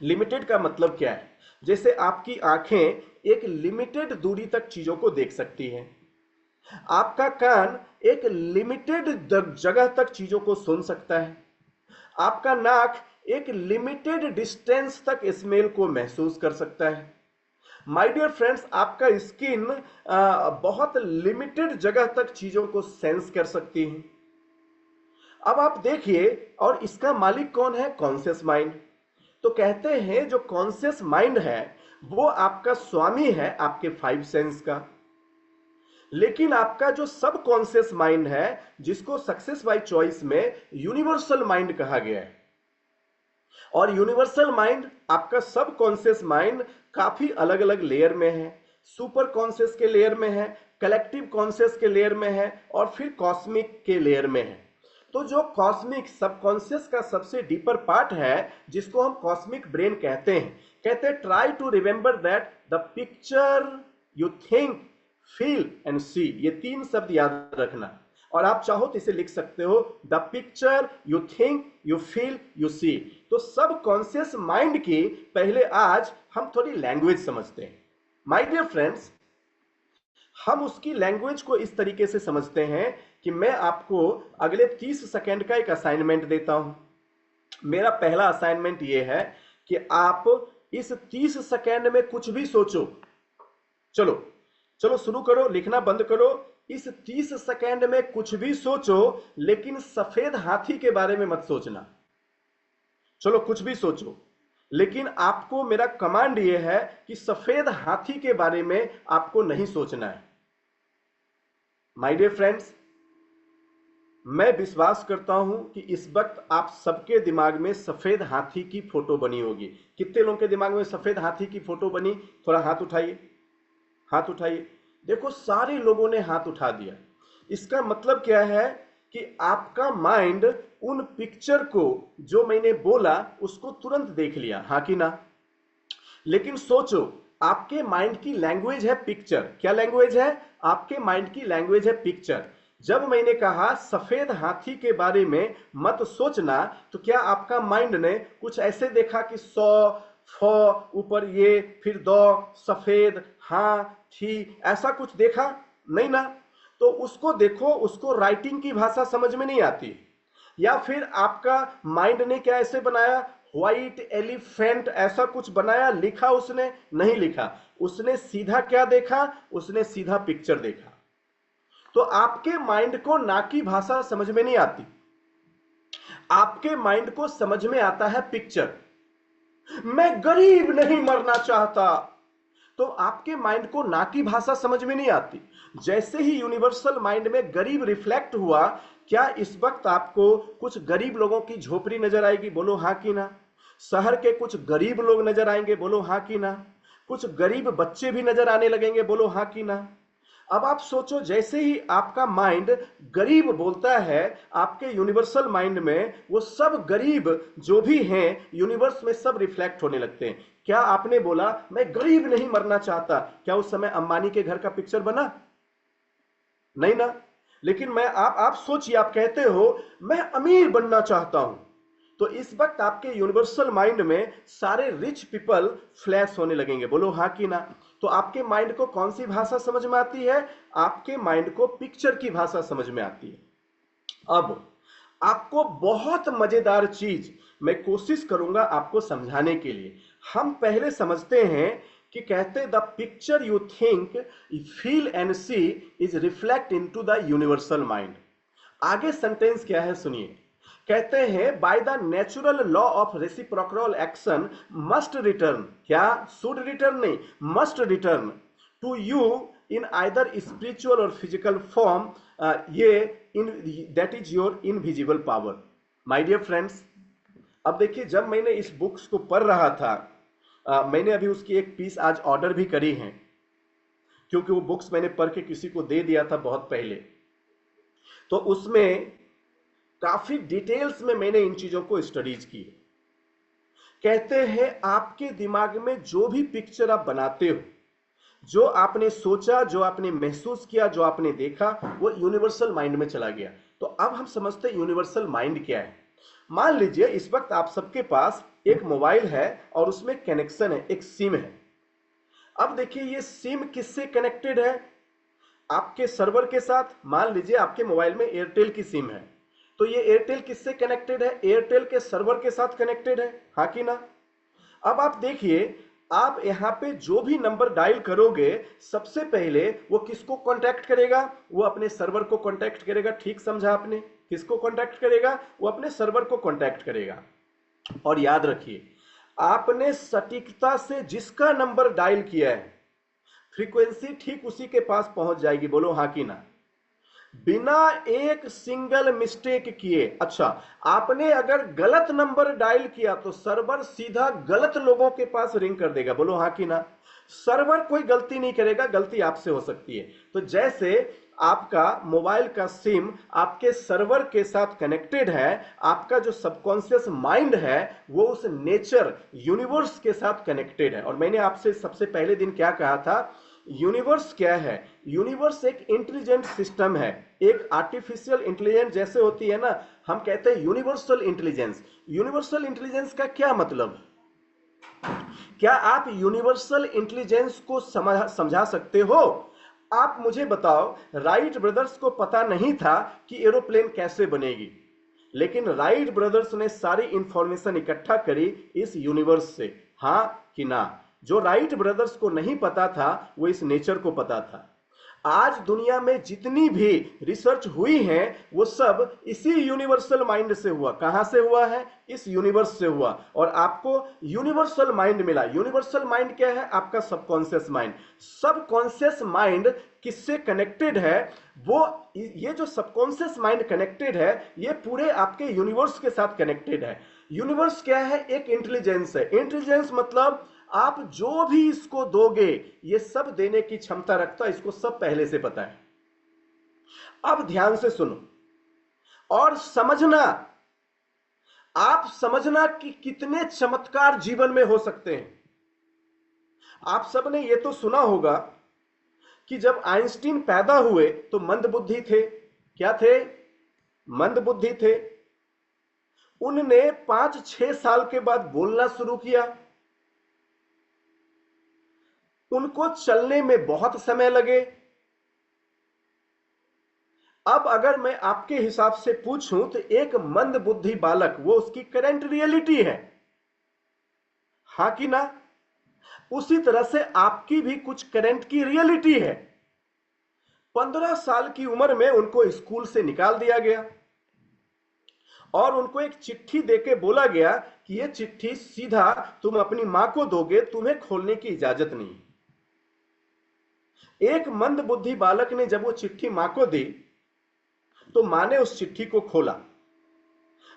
लिमिटेड का मतलब क्या है? जैसे आपकी आंखें एक लिमिटेड दूरी तक चीजों को देख सकती हैं, आपका कान एक लिमिटेड जगह तक चीजों को सुन सकता है, आपका नाक एक लिमिटेड डिस्टेंस तक स्मेल को महसूस कर सकता है। माय डियर फ्रेंड्स, आपका स्किन बहुत लिमिटेड जगह तक चीजों को सेंस कर सकती है। अब आप देखिए, और इसका मालिक कौन है? Conscious mind. तो कहते हैं जो कॉन्शियस माइंड है वो आपका स्वामी है आपके 5 सेंस का। लेकिन आपका जो सब कॉन्शियस माइंड है, जिसको सक्सेस बाय चॉइस में यूनिवर्सल माइंड कहा गया है, और यूनिवर्सल माइंड, आपका सब कॉन्शियस माइंड काफी अलग अलग लेयर में है। सुपर कॉन्शियस के लेयर में है, कलेक्टिव कॉन्शियस के लेयर में है और फिर कॉस्मिक के लेयर में है। तो जो कॉस्मिक सबकॉन्शियस का सबसे डीपर पार्ट है, जिसको हम कॉस्मिक ब्रेन कहते हैं, try to remember that the picture you think, feel and see. ये 3 शब्द याद रखना, और आप चाहो तो इसे लिख सकते हो, the picture you think, you feel, you see. तो सब कॉन्शियस माइंड की पहले आज हम थोड़ी लैंग्वेज समझते हैं। माय डियर फ्रेंड्स, हम उसकी लैंग्वेज को इस तरीके से समझते हैं कि मैं आपको अगले 30 सेकंड का एक असाइनमेंट देता हूं। मेरा पहला असाइनमेंट यह है कि आप इस 30 सेकंड में कुछ भी सोचो। चलो चलो शुरू करो, लिखना बंद करो। इस 30 सेकंड में कुछ भी सोचो, लेकिन सफेद हाथी के बारे में मत सोचना। चलो कुछ भी सोचो, लेकिन आपको मेरा कमांड यह है कि सफेद हाथी के बारे में आपको नहीं सोचना है। माय डियर फ्रेंड्स, मैं विश्वास करता हूं कि इस वक्त आप सबके दिमाग में सफेद हाथी की फोटो बनी होगी। कितने लोगों के दिमाग में सफेद हाथी की फोटो बनी? थोड़ा हाथ उठाइए, हाथ उठाइए। देखो सारे लोगों ने हाथ उठा दिया। इसका मतलब क्या है कि आपका माइंड उन पिक्चर को जो मैंने बोला उसको तुरंत देख लिया, हाँ कि ना। लेकिन सोचो, आपके माइंड की लैंग्वेज है पिक्चर। क्या लैंग्वेज है? आपके माइंड की लैंग्वेज है पिक्चर। जब मैंने कहा सफेद हाथी के बारे में मत सोचना, तो क्या आपका माइंड ने कुछ ऐसे देखा कि सौ फ ऊपर ये फिर दो सफेद हाथी, ऐसा कुछ देखा? नहीं ना। तो उसको देखो, उसको राइटिंग की भाषा समझ में नहीं आती। या फिर आपका माइंड ने क्या ऐसे बनाया, व्हाइट एलिफेंट ऐसा कुछ बनाया, लिखा उसने? नहीं लिखा। उसने सीधा क्या देखा? उसने सीधा पिक्चर देखा। तो आपके माइंड को ना की भाषा समझ में नहीं आती, आपके माइंड को समझ में आता है पिक्चर। मैं गरीब नहीं मरना चाहता, तो आपके माइंड को ना की भाषा समझ में नहीं आती। जैसे ही यूनिवर्सल माइंड में गरीब रिफ्लेक्ट हुआ, क्या इस वक्त आपको कुछ गरीब लोगों की झोपड़ी नजर आएगी? बोलो हाँ कि ना। शहर के कुछ गरीब लोग नजर आएंगे? बोलो हाँ कि ना। कुछ गरीब बच्चे भी नजर आने लगेंगे? बोलो हाँ कि ना। अब आप सोचो, जैसे ही आपका माइंड गरीब बोलता है, आपके यूनिवर्सल माइंड में वो सब गरीब जो भी हैं यूनिवर्स में सब रिफ्लेक्ट होने लगते हैं। क्या आपने बोला मैं गरीब नहीं मरना चाहता, क्या उस समय अंबानी के घर का पिक्चर बना? नहीं ना। लेकिन मैं आप सोचिए, आप कहते हो मैं अमीर बनना चाहता हूं, तो इस वक्त आपके यूनिवर्सल माइंड में सारे रिच पीपल फ्लैश होने लगेंगे। बोलो हाँ कि ना। तो आपके माइंड को कौन सी भाषा समझ में आती है? आपके माइंड को पिक्चर की भाषा समझ में आती है। अब आपको बहुत मजेदार चीज मैं कोशिश करूंगा आपको समझाने के लिए। हम पहले समझते हैं कि कहते the picture you think, feel and see is reflect into the universal mind. आगे सेंटेंस क्या है सुनिए। कहते हैं by the natural law of reciprocal action must return, क्या शुड रिटर्न नहीं, must return to you in either spiritual or physical form, ये in that is your invisible power. My dear friends, अब देखिए, जब मैंने इस बुक्स को पढ़ रहा था, मैंने अभी उसकी एक पीस आज ऑर्डर भी करी है, क्योंकि वो बुक्स मैंने पढ़ के किसी को दे दिया था बहुत पहले। तो उसमें काफी डिटेल्स में मैंने इन चीजों को स्टडीज की। कहते हैं आपके दिमाग में जो भी पिक्चर आप बनाते हो, जो आपने सोचा, जो आपने महसूस किया, जो आपने देखा, वो यूनिवर्सल माइंड में चला गया। तो अब हम समझते हैं यूनिवर्सल माइंड क्या है। मान लीजिए इस वक्त आप सबके पास एक मोबाइल है और उसमें कनेक्शन है, एक सिम है। अब देखिए ये सिम किससे कनेक्टेड है? आपके सर्वर के साथ। मान लीजिए आपके मोबाइल में एयरटेल की सिम है, तो ये एयरटेल किससे कनेक्टेड है? एयरटेल के सर्वर के साथ कनेक्टेड है, हाँ कि ना। अब आप देखिए, आप यहां पे जो भी नंबर डायल करोगे, सबसे पहले वो किसको कांटेक्ट करेगा? वो अपने सर्वर को कांटेक्ट करेगा। ठीक समझा आपने? किसको कांटेक्ट करेगा? वो अपने सर्वर को कांटेक्ट करेगा। और याद रखिए, आपने सटीकता से जिसका नंबर डायल किया है, फ्रीक्वेंसी ठीक उसी के पास पहुंच जाएगी। बोलो हाँ कि ना। बिना एक सिंगल मिस्टेक किए। अच्छा, आपने अगर गलत नंबर डायल किया तो सर्वर सीधा गलत लोगों के पास रिंग कर देगा। बोलो हाँ कि ना। सर्वर कोई गलती नहीं करेगा, गलती आपसे हो सकती है। तो जैसे आपका मोबाइल का सिम आपके सर्वर के साथ कनेक्टेड है, आपका जो सबकॉन्शियस माइंड है वो उस नेचर यूनिवर्स के साथ कनेक्टेड है। और मैंने आपसे सबसे पहले दिन क्या कहा था? यूनिवर्स क्या है? यूनिवर्स एक इंटेलिजेंट सिस्टम है, एक आर्टिफिशियल इंटेलिजेंस जैसे होती है ना, हम कहते हैं यूनिवर्सल इंटेलिजेंस। यूनिवर्सल इंटेलिजेंस का क्या मतलब? क्या आप यूनिवर्सल इंटेलिजेंस को समझा सकते हो? आप मुझे बताओ, राइट ब्रदर्स को पता नहीं था कि एरोप्लेन कैसे बनेगी, लेकिन राइट ब्रदर्स ने सारी इंफॉर्मेशन इकट्ठा करी इस यूनिवर्स से, हाँ कि ना। जो राइट ब्रदर्स को नहीं पता था वो इस नेचर को पता था। आज दुनिया में जितनी भी रिसर्च हुई है वो सब इसी यूनिवर्सल माइंड से हुआ। कहां से हुआ है? इस यूनिवर्स से हुआ। और आपको यूनिवर्सल माइंड मिला। यूनिवर्सल माइंड क्या है? आपका सबकॉन्शियस माइंड। सबकॉन्शियस माइंड किससे कनेक्टेड है? वो ये जो सबकॉन्शियस माइंड कनेक्टेड है, ये पूरे आपके यूनिवर्स के साथ कनेक्टेड है। यूनिवर्स क्या है? एक इंटेलिजेंस है। इंटेलिजेंस मतलब आप जो भी इसको दोगे ये सब देने की क्षमता रखता है, इसको सब पहले से पता है। अब ध्यान से सुनो और समझना, आप समझना कि कितने चमत्कार जीवन में हो सकते हैं। आप सबने ये तो सुना होगा कि जब आइंस्टीन पैदा हुए तो मंदबुद्धि थे। क्या थे? मंदबुद्धि थे। उनने 5-6 साल के बाद बोलना शुरू किया। उनको चलने में बहुत समय लगे। अब अगर मैं आपके हिसाब से पूछूं तो एक मंदबुद्धि बालक, वो उसकी करंट रियलिटी है, हां कि ना? उसी तरह से आपकी भी कुछ करंट की रियलिटी है। 15 साल की उम्र में उनको स्कूल से निकाल दिया गया और उनको एक चिट्ठी देके बोला गया कि यह चिट्ठी सीधा तुम अपनी मां को दोगे, तुम्हें खोलने की इजाजत नहीं। एक मंदबुद्धि बालक ने जब वो चिट्ठी मां को दी तो मां ने उस चिट्ठी को खोला।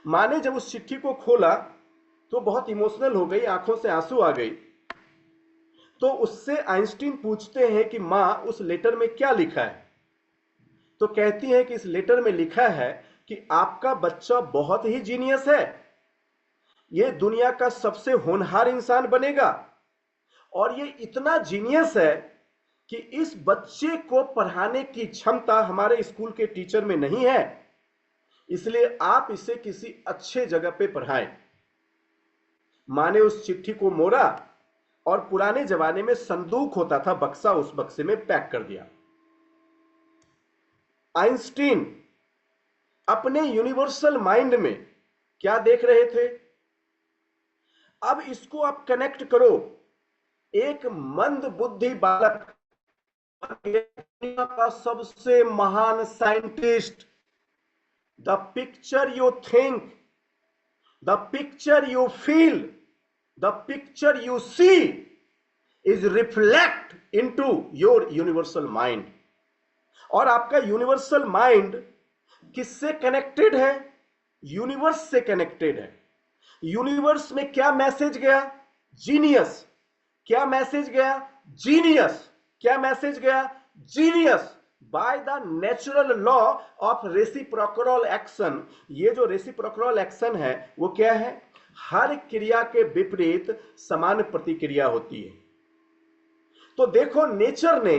मां ने जब उस चिट्ठी को खोला तो बहुत इमोशनल हो गई, आंखों से आंसू आ गई। तो उससे आइंस्टीन पूछते हैं कि मां, उस लेटर में क्या लिखा है? तो कहती है कि इस लेटर में लिखा है कि आपका बच्चा बहुत ही जीनियस है, यह दुनिया का सबसे होनहार इंसान बनेगा और ये इतना जीनियस है कि इस बच्चे को पढ़ाने की क्षमता हमारे स्कूल के टीचर में नहीं है, इसलिए आप इसे किसी अच्छे जगह पे पढ़ाएं। मां ने उस चिट्ठी को मोड़ा और पुराने जमाने में संदूक होता था, बक्सा, उस बक्से में पैक कर दिया। आइंस्टीन अपने यूनिवर्सल माइंड में क्या देख रहे थे? अब इसको आप कनेक्ट करो। एक मंद बुद्धि बालक दुनिया का सबसे महान scientist. The picture you think, the picture you feel, the picture you see is reflect into your universal mind. और आपका यूनिवर्सल माइंड किससे कनेक्टेड है? यूनिवर्स से कनेक्टेड है। यूनिवर्स में क्या मैसेज गया? जीनियस। क्या मैसेज गया? जीनियस। क्या मैसेज गया? Genius. Bye the natural law of reciprocal action. ये जो रेसिप्रोकल एक्शन है वो क्या है? हर क्रिया के विपरीत समान प्रतिक्रिया होती है। तो देखो, नेचर ने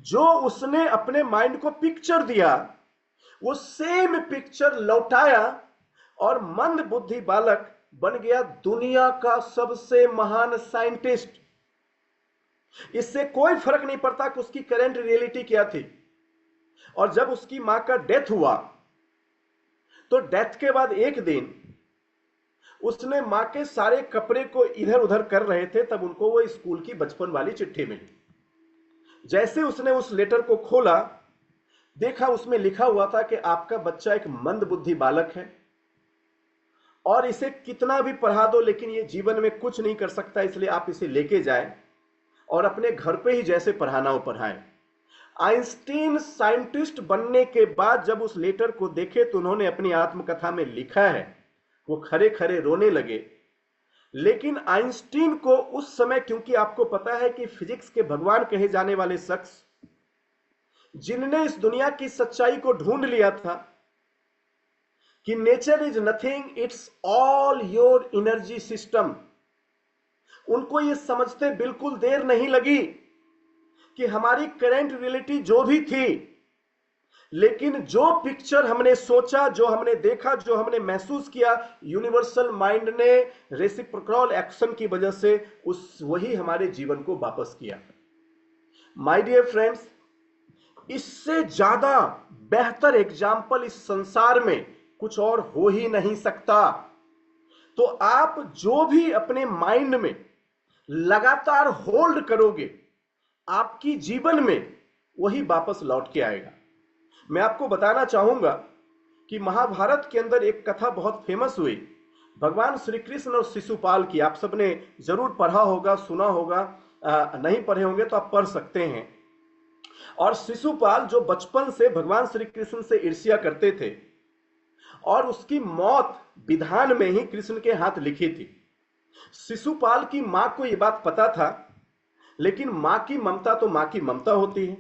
जो उसने अपने माइंड को पिक्चर दिया वो सेम पिक्चर लौटाया और मंद बुद्धि बालक बन गया दुनिया का सबसे महान साइंटिस्ट। इससे कोई फर्क नहीं पड़ता कि उसकी करंट रियलिटी क्या थी। और जब उसकी मां का डेथ हुआ तो डेथ के बाद एक दिन उसने मां के सारे कपड़े को इधर उधर कर रहे थे, तब उनको वो स्कूल की बचपन वाली चिट्ठी मिली। जैसे उसने उस लेटर को खोला, देखा उसमें लिखा हुआ था कि आपका बच्चा एक मंद बुद्धि बालक है और इसे कितना भी पढ़ा दो लेकिन ये जीवन में कुछ नहीं कर सकता, इसलिए आप इसे लेके जाएं और अपने घर पे ही जैसे पढ़ाना हो पढ़ाएं। आइंस्टीन साइंटिस्ट बनने के बाद जब उस लेटर को देखे तो उन्होंने अपनी आत्मकथा में लिखा है, वो खड़े खड़े रोने लगे। लेकिन आइंस्टीन को उस समय, क्योंकि आपको पता है कि फिजिक्स के भगवान कहे जाने वाले शख्स जिनने इस दुनिया की सच्चाई को ढूंढ लिया था कि nature is nothing, it's all your energy system, उनको यह समझते बिल्कुल देर नहीं लगी कि हमारी करंट रियलिटी जो भी थी, लेकिन जो पिक्चर हमने सोचा, जो हमने देखा, जो हमने महसूस किया, यूनिवर्सल माइंड ने रेसिप्रोकल एक्शन की वजह से वही हमारे जीवन को वापस किया। माय डियर फ्रेंड्स, इससे ज्यादा बेहतर एग्जाम्पल इस संसार में कुछ और हो ही नहीं सकता। तो आप जो भी अपने माइंड में लगातार होल्ड करोगे, आपकी जीवन में वही वापस लौट के आएगा। मैं आपको बताना चाहूंगा कि महाभारत के अंदर एक कथा बहुत फेमस हुई, भगवान श्री कृष्ण और शिशुपाल की। आप सबने जरूर पढ़ा होगा, सुना होगा, नहीं पढ़े होंगे तो आप पढ़ सकते हैं। और शिशुपाल जो बचपन से भगवान श्री कृष्ण से ईर्ष्या करते थे और उसकी मौत विधान में ही कृष्ण के हाथ लिखी थी। शिशुपाल की मां को यह बात पता था, लेकिन मां की ममता तो मां की ममता होती है।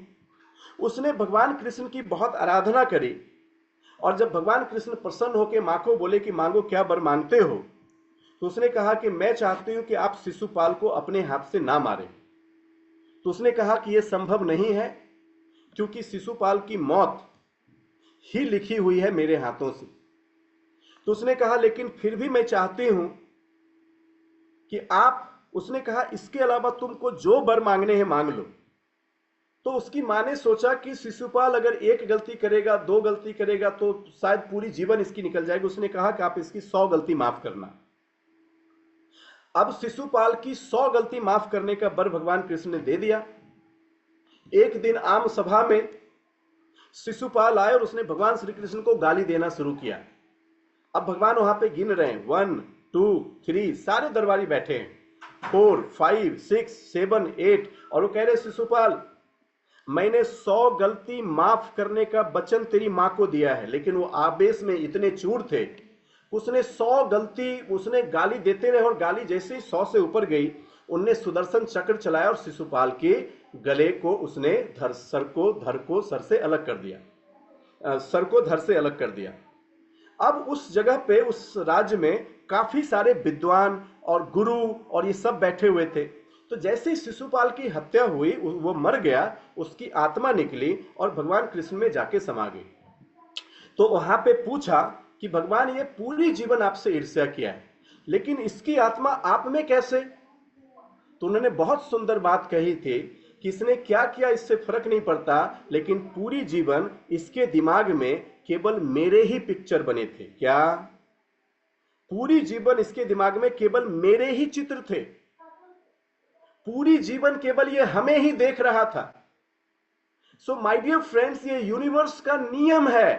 उसने भगवान कृष्ण की बहुत आराधना करी, और जब भगवान कृष्ण प्रसन्न होकर मां को बोले कि मांगो, क्या वर मांगते हो, तो उसने कहा कि मैं चाहती हूं कि आप शिशुपाल को अपने हाथ से ना मारें। तो उसने कहा कि यह संभव नहीं है, क्योंकि शिशुपाल की मौत ही लिखी हुई है मेरे हाथों से। तो उसने कहा लेकिन फिर भी मैं चाहती हूं कि आप, उसने कहा इसके अलावा तुमको जो वर मांगने हैं मांग लो। तो उसकी मां ने सोचा कि शिशुपाल अगर एक गलती करेगा, दो गलती करेगा, तो शायद पूरी जीवन इसकी निकल जाएगी। उसने कहा कि आप इसकी 100 गलती माफ करना। अब शिशुपाल की 100 गलती माफ करने का वर भगवान कृष्ण ने दे दिया। एक दिन आम सभा में शिशुपाल आए और उसने भगवान श्री कृष्ण को गाली देना शुरू किया। अब भगवान वहां पे गिन रहे हैं, 1 2 3, सारे दरबारी बैठे हैं, 4 5 6 7 8, और वो कह रहे शिशुपाल, मैंने 100 गलती माफ करने का वचन तेरी मां को दिया है। लेकिन वो आवेश में इतने चूर थे, उसने 100 गलती, उसने गाली देते रहे, और गाली जैसे ही 100 से ऊपर गई, उनने सुदर्शन चक्र चलाया और शिशुपाल के गले को उसने सर से अलग कर दिया, सर को धड़ से अलग कर दिया। अब उस जगह पे, उस राज्य में काफी सारे विद्वान और गुरु और ये सब बैठे हुए थे। तो जैसे ही शिशुपाल की हत्या हुई, वो मर गया, उसकी आत्मा निकली और भगवान कृष्ण में जाके समा गई। तो वहां पे पूछा कि भगवान, ये पूरी जीवन आपसे ईर्ष्या किया है, लेकिन इसकी आत्मा आप में कैसे? तो उन्होंने बहुत सुंदर बात कही थी कि इसने क्या किया इससे फर्क नहीं पड़ता, लेकिन पूरी जीवन इसके दिमाग में केवल मेरे ही पिक्चर बने थे। क्या? पूरी जीवन इसके दिमाग में केवल मेरे ही चित्र थे। पूरी जीवन केवल ये हमें ही देख रहा था। सो माय डियर फ्रेंड्स, ये यूनिवर्स का नियम है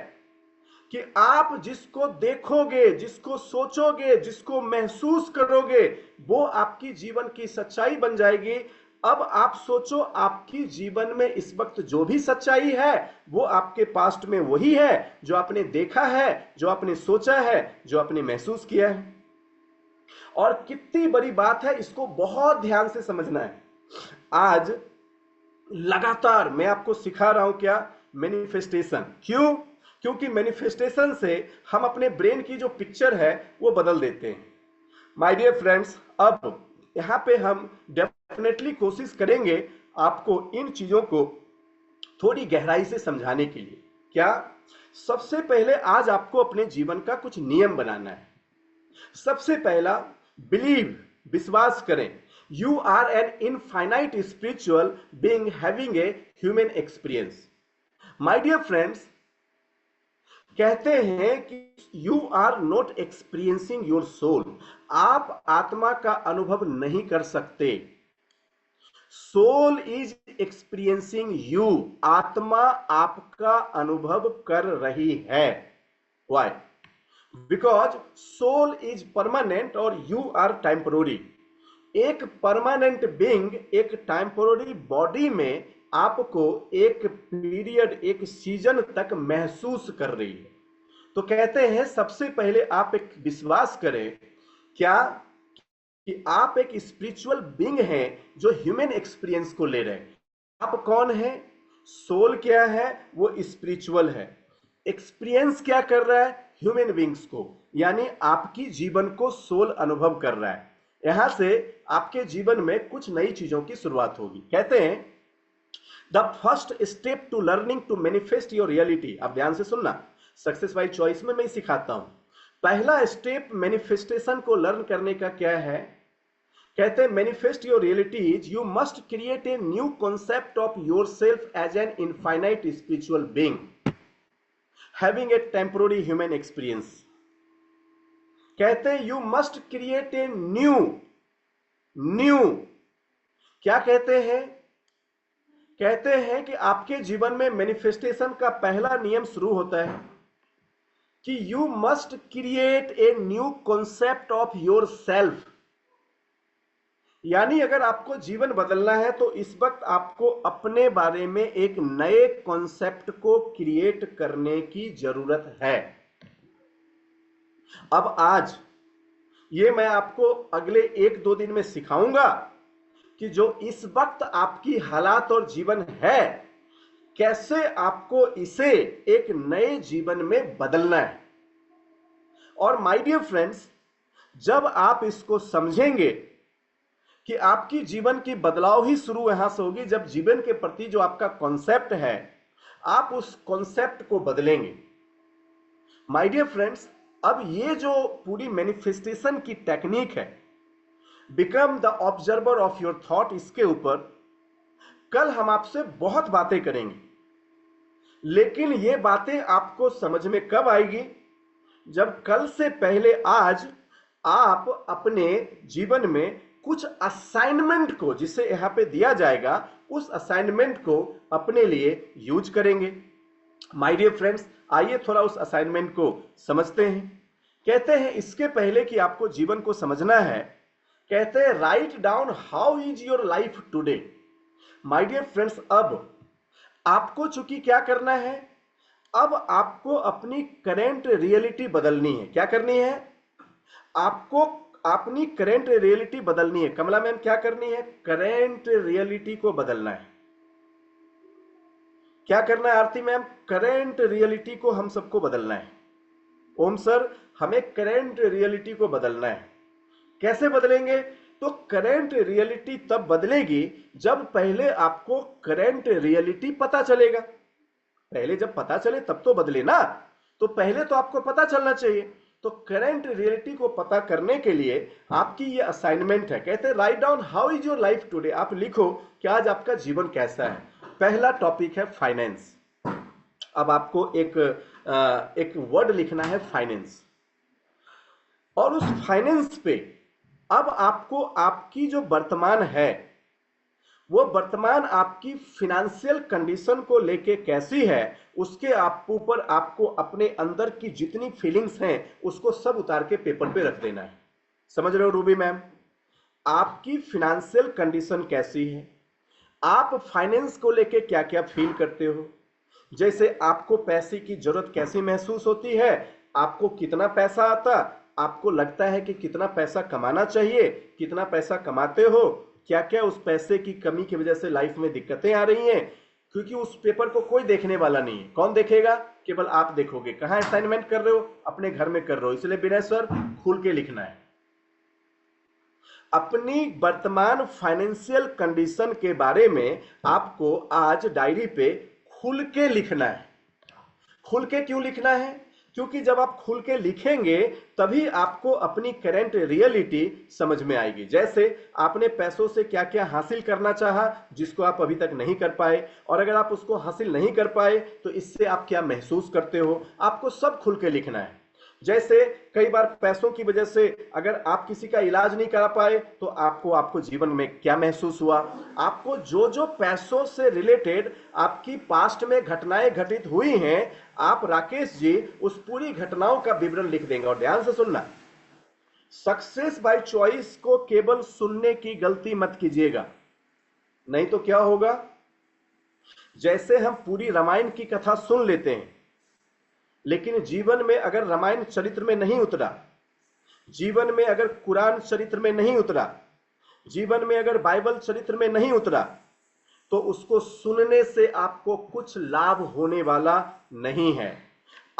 कि आप जिसको देखोगे, जिसको सोचोगे, जिसको महसूस करोगे, वो आपकी जीवन की सच्चाई बन जाएगी। अब आप सोचो, आपकी जीवन में इस वक्त जो भी सच्चाई है, वो आपके पास्ट में वही है जो आपने देखा है, जो आपने सोचा है, जो आपने महसूस किया है। और कितनी बड़ी बात है, इसको बहुत ध्यान से समझना है। आज लगातार मैं आपको सिखा रहा हूं क्या? मैनिफेस्टेशन। क्यों? क्योंकि मैनिफेस्टेशन से हम अपने ब्रेन की जो पिक्चर है वो बदल देते हैं। माय डियर फ्रेंड्स, अब यहां पे हम डेफिनेटली कोशिश करेंगे आपको इन चीजों को थोड़ी गहराई से समझाने के लिए। क्या? सबसे पहले आज आपको अपने जीवन का कुछ नियम बनाना है। सबसे पहला, बिलीव, विश्वास करें, you are an infinite spiritual being having a human experience. My dear friends, कहते हैं कि you are not experiencing your soul. आप आत्मा का अनुभव नहीं कर सकते। Soul is experiencing you. आत्मा आपका अनुभव कर रही है। Why? Because soul is permanent और यू आर टेम्पोररी। एक परमानेंट बीइंग एक टेम्पोररी बॉडी में आपको एक पीरियड, एक सीजन तक महसूस कर रही है। तो कहते हैं सबसे पहले आप एक विश्वास करें, क्या? कि आप एक स्पिरिचुअल बीइंग हैं जो ह्यूमन एक्सपीरियंस को ले रहे हैं। आप कौन है? सोल क्या है? वो स्पिरिचुअल है। एक्सपीरियंस क्या कर रहा है? ह्यूमन बीइंग्स को, यानी आपकी जीवन को सोल अनुभव कर रहा है। यहां से आपके जीवन में कुछ नई चीजों की शुरुआत होगी। कहते हैं the first step to learning to manifest your reality. आप ध्यान से सुनना, सक्सेस बाय चॉइस में मैं सिखाता हूं। पहला स्टेप मैनिफेस्टेशन को लर्न करने का क्या है? कहते हैं manifest your reality is you must create a new concept of yourself as an infinite spiritual being having a temporary human experience. कहते हैं you must create a new. क्या कहते हैं? कहते हैं कि आपके जीवन में मैनिफेस्टेशन का पहला नियम शुरू होता है कि you must create a new concept of your self. यानी अगर आपको जीवन बदलना है तो इस वक्त आपको अपने बारे में एक नए कॉन्सेप्ट को क्रिएट करने की जरूरत है। अब आज ये मैं आपको अगले 1-2 दिन में सिखाऊंगा कि जो इस वक्त आपकी हालात और जीवन है, कैसे आपको इसे एक नए जीवन में बदलना है। और माय डियर फ्रेंड्स, जब आप इसको समझेंगे कि आपकी जीवन की बदलाव ही शुरू यहां से होगी, जब जीवन के प्रति जो आपका कॉन्सेप्ट है, आप उस कॉन्सेप्ट को बदलेंगे। माय डियर फ्रेंड्स, अब ये जो पूरी मैनिफेस्टेशन की टेक्निक है, become the observer of your thought, इसके ऊपर कल हम आपसे बहुत बातें करेंगे। लेकिन ये बातें आपको समझ में कब आएगी? जब कल से पहले आज आप अपने जीवन में कुछ असाइनमेंट को, जिसे यहां पे दिया जाएगा, उस असाइनमेंट को अपने लिए यूज करेंगे। माय डियर फ्रेंड्स, आइए थोड़ा उस असाइनमेंट को समझते हैं। कहते हैं इसके पहले कि आपको जीवन को समझना है, कहते हैं write down how is your life today. My dear friends, अब आपको चूंकि क्या करना है, अब आपको अपनी करेंट रियलिटी बदलनी है। क्या करनी है? आपको अपनी करेंट रियलिटी बदलनी है। कमला मैम, क्या करनी है? करेंट रियलिटी को बदलना है। क्या करना है आरती मैम? करेंट रियलिटी को हम सबको बदलना है। ओम सर, हमें करेंट रियलिटी को बदलना है। कैसे बदलेंगे? तो करेंट रियलिटी तब बदलेगी जब पहले आपको करेंट रियलिटी पता चलेगा। पहले जब पता चले तब तो बदले ना, तो पहले तो आपको पता चलना चाहिए। तो करेंट रियलिटी को पता करने के लिए आपकी ये असाइनमेंट है। कहते हैं write down how is your life today. आप लिखो कि आज आपका जीवन कैसा है। पहला टॉपिक है फाइनेंस। अब आपको एक वर्ड लिखना है, फाइनेंस। और उस फाइनेंस पे अब आपको आपकी जो वर्तमान है, वो वर्तमान आपकी फिनेंशियल कंडीशन को लेके कैसी है, उसके आप ऊपर आपको अपने अंदर की जितनी फीलिंग्स हैं उसको सब उतार के पेपर पे रख देना है। समझ रहे हो रूबी मैम? आपकी फिनेंशियल कंडीशन कैसी है, आप फाइनेंस को लेके क्या क्या फील करते हो, जैसे आपको पैसे की जरूरत कैसी महसूस होती है, आपको कितना पैसा आता, आपको लगता है कि कितना पैसा कमाना चाहिए, कितना पैसा कमाते हो, क्या क्या उस पैसे की कमी की वजह से लाइफ में दिक्कतें आ रही हैं। क्योंकि उस पेपर को कोई देखने वाला नहीं है। कौन देखेगा? केवल आप देखोगे। कहां असाइनमेंट कर रहे हो? अपने घर में कर रहे हो। इसलिए विनय सर, खुल के लिखना है। अपनी वर्तमान फाइनेंशियल कंडीशन के बारे में आपको आज डायरी पे खुल के लिखना है। खुल के क्यों लिखना है? क्योंकि जब आप खुल के लिखेंगे तभी आपको अपनी करंट रियलिटी समझ में आएगी। जैसे आपने पैसों से क्या क्या हासिल करना चाहा जिसको आप अभी तक नहीं कर पाए, और अगर आप उसको हासिल नहीं कर पाए तो इससे आप क्या महसूस करते हो, आपको सब खुल के लिखना है। जैसे कई बार पैसों की वजह से अगर आप किसी का इलाज नहीं करा पाए तो आपको जीवन में क्या महसूस हुआ। आपको जो जो पैसों से रिलेटेड आपकी पास्ट में घटनाएं घटित हुई हैं, आप राकेश जी उस पूरी घटनाओं का विवरण लिख देंगे। और ध्यान से सुनना, सक्सेस बाय चॉइस को केवल सुनने की गलती मत कीजिएगा, नहीं तो क्या होगा, जैसे हम पूरी रामायण की कथा सुन लेते हैं लेकिन जीवन में अगर रामायण चरित्र में नहीं उतरा, जीवन में अगर कुरान चरित्र में नहीं उतरा, जीवन में अगर बाइबल चरित्र में नहीं उतरा, तो उसको सुनने से आपको कुछ लाभ होने वाला नहीं है।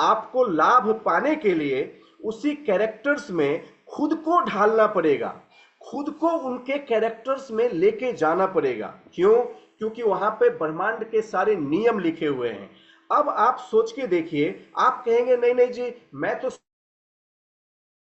आपको लाभ पाने के लिए उसी कैरेक्टर्स में खुद को ढालना पड़ेगा, खुद को उनके कैरेक्टर्स में लेके जाना पड़ेगा। क्यों? क्योंकि वहां पे ब्रह्मांड के सारे नियम लिखे हुए हैं। अब आप सोच के देखिए, आप कहेंगे नहीं नहीं जी मैं तो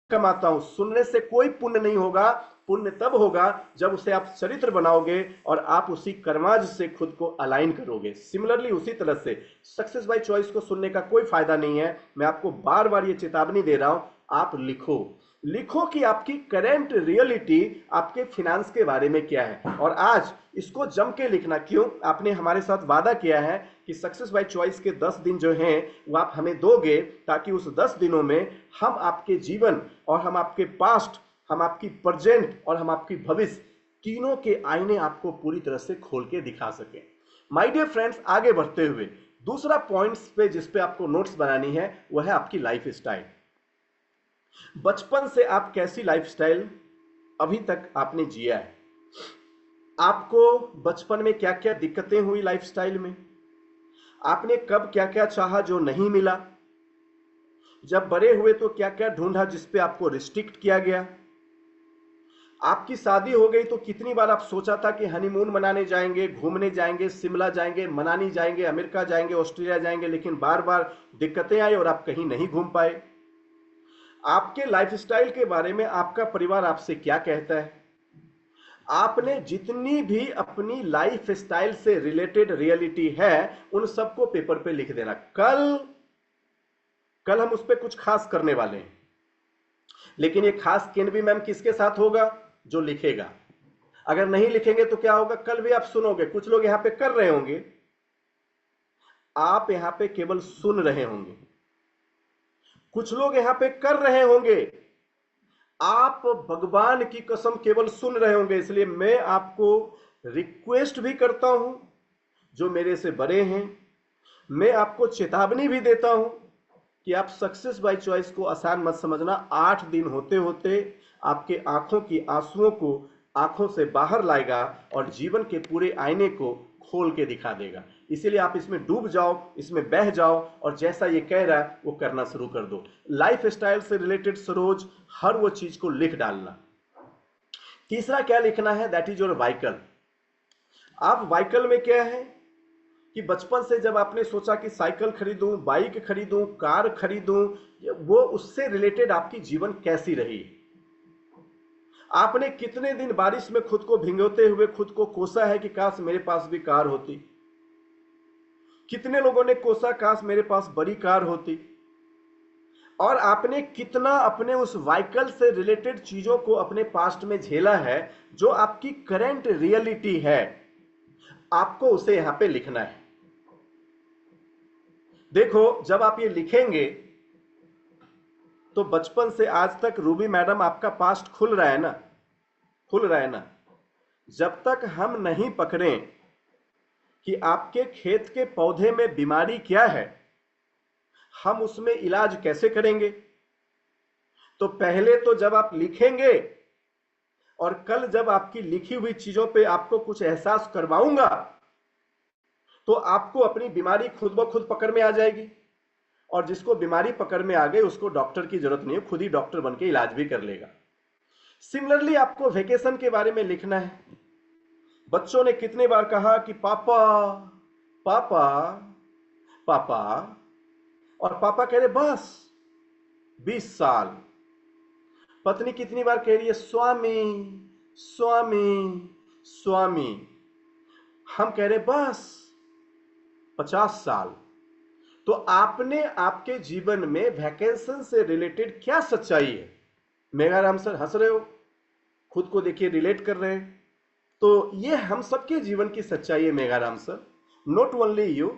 कमाता हूं, सुनने से कोई पुण्य नहीं होगा। पुण्य तब होगा जब उसे आप चरित्र बनाओगे और आप उसी कर्माज से खुद को अलाइन करोगे। सिमिलरली उसी तरह से सक्सेस बाय चॉइस को सुनने का कोई फायदा नहीं है। मैं आपको बार बार ये चेतावनी दे रहा हूं, आप लिखो, लिखो कि आपकी करंट रियलिटी आपके फिनेंस के बारे में क्या है, और आज इसको जम के लिखना। क्यों? आपने हमारे साथ वादा किया है कि सक्सेस बाय चॉइस के 10 दिन जो हैं वो आप हमें दोगे, ताकि उस 10 दिनों में हम आपके जीवन और हम आपके पास्ट, हम आपकी प्रेजेंट और हम आपकी भविष्य, तीनों के आईने आपको पूरी तरह से खोल के दिखा सके। माय डियर फ्रेंड्स, आगे बढ़ते हुए दूसरा पॉइंट्स पे जिस पे आपको नोट्स बनानी है वह है आपकी लाइफ स्टाइल। बचपन से आप कैसी लाइफस्टाइल अभी तक आपने जिया है? आपको बचपन में क्या क्या दिक्कतें हुई लाइफस्टाइल में? आपने कब क्या क्या चाहा जो नहीं मिला? जब बड़े हुए तो क्या क्या ढूंढा जिस पे आपको रिस्ट्रिक्ट किया गया? आपकी शादी हो गई तो कितनी बार आप सोचा था कि हनीमून मनाने जाएंगे, घूमने जाएंगे, शिमला जाएंगे, मनाली जाएंगे, अमेरिका जाएंगे, ऑस्ट्रेलिया जाएंगे, लेकिन बार बार दिक्कतें आई और आप कहीं नहीं घूम पाए? आपके लाइफस्टाइल के बारे में आपका परिवार आपसे क्या कहता है? आपने जितनी भी अपनी लाइफ स्टाइल से रिलेटेड रियलिटी है उन सबको पेपर पे लिख देना। कल कल हम उस पर कुछ खास करने वाले हैं, लेकिन ये खास केनवी मैम किसके साथ होगा? जो लिखेगा। अगर नहीं लिखेंगे तो क्या होगा? कल भी आप सुनोगे, कुछ लोग यहां पे कर रहे होंगे, आप यहां पे केवल सुन रहे होंगे। कुछ लोग यहां पे कर रहे होंगे, आप भगवान की कसम केवल सुन रहे होंगे। इसलिए मैं आपको रिक्वेस्ट भी करता हूं, जो मेरे से बड़े हैं, मैं आपको चेतावनी भी देता हूं कि आप सक्सेस बाय चॉइस को आसान मत समझना। 8 दिन होते होते आपके आंखों की आंसुओं को आंखों से बाहर लाएगा और जीवन के पूरे आईने को खोल के दिखा देगा। इसीलिए आप इसमें डूब जाओ, इसमें बह जाओ और जैसा ये कह रहा है वो करना शुरू कर दो। लाइफ स्टाइल से रिलेटेड सरोज हर वो चीज को लिख डालना। तीसरा क्या लिखना है? That is your vehicle. आप व्हीकल में क्या है कि बचपन से जब आपने सोचा कि साइकिल खरीदूं, बाइक खरीदूं, कार खरीदूं, वो उससे रिलेटेड आपकी जीवन कैसी रही? आपने कितने दिन बारिश में खुद को भिगोते हुए खुद को कोसा है कि काश मेरे पास भी कार होती? कितने लोगों ने कोसा काश मेरे पास बड़ी कार होती? और आपने कितना अपने उस व्हीकल से रिलेटेड चीजों को अपने पास्ट में झेला है जो आपकी करंट रियलिटी है? आपको उसे यहां पे लिखना है। देखो, जब आप ये लिखेंगे तो बचपन से आज तक रूबी मैडम आपका पास्ट खुल रहा है ना? खुल रहा है ना? जब तक हम नहीं पकड़ें कि आपके खेत के पौधे में बीमारी क्या है, हम उसमें इलाज कैसे करेंगे? तो पहले तो जब आप लिखेंगे और कल जब आपकी लिखी हुई चीजों पे आपको कुछ एहसास करवाऊंगा तो आपको अपनी बीमारी खुद ब खुद पकड़ में आ जाएगी। और जिसको बीमारी पकड़ में आ गई उसको डॉक्टर की जरूरत नहीं है, खुद ही डॉक्टर बन के इलाज भी कर लेगा। सिमिलरली आपको वेकेशन के बारे में लिखना है। बच्चों ने कितने बार कहा कि पापा पापा पापा, और पापा कह रहे बस 20 साल। पत्नी कितनी बार कह रही है स्वामी स्वामी स्वामी, हम कह रहे बस 50 साल। तो आपने आपके जीवन में वैकेशन से रिलेटेड क्या सच्चाई है? मेघाराम सर हंस रहे हो, खुद को देखिए रिलेट कर रहे हैं। तो ये हम सबके जीवन की सच्चाई है Megharam sir, not only you,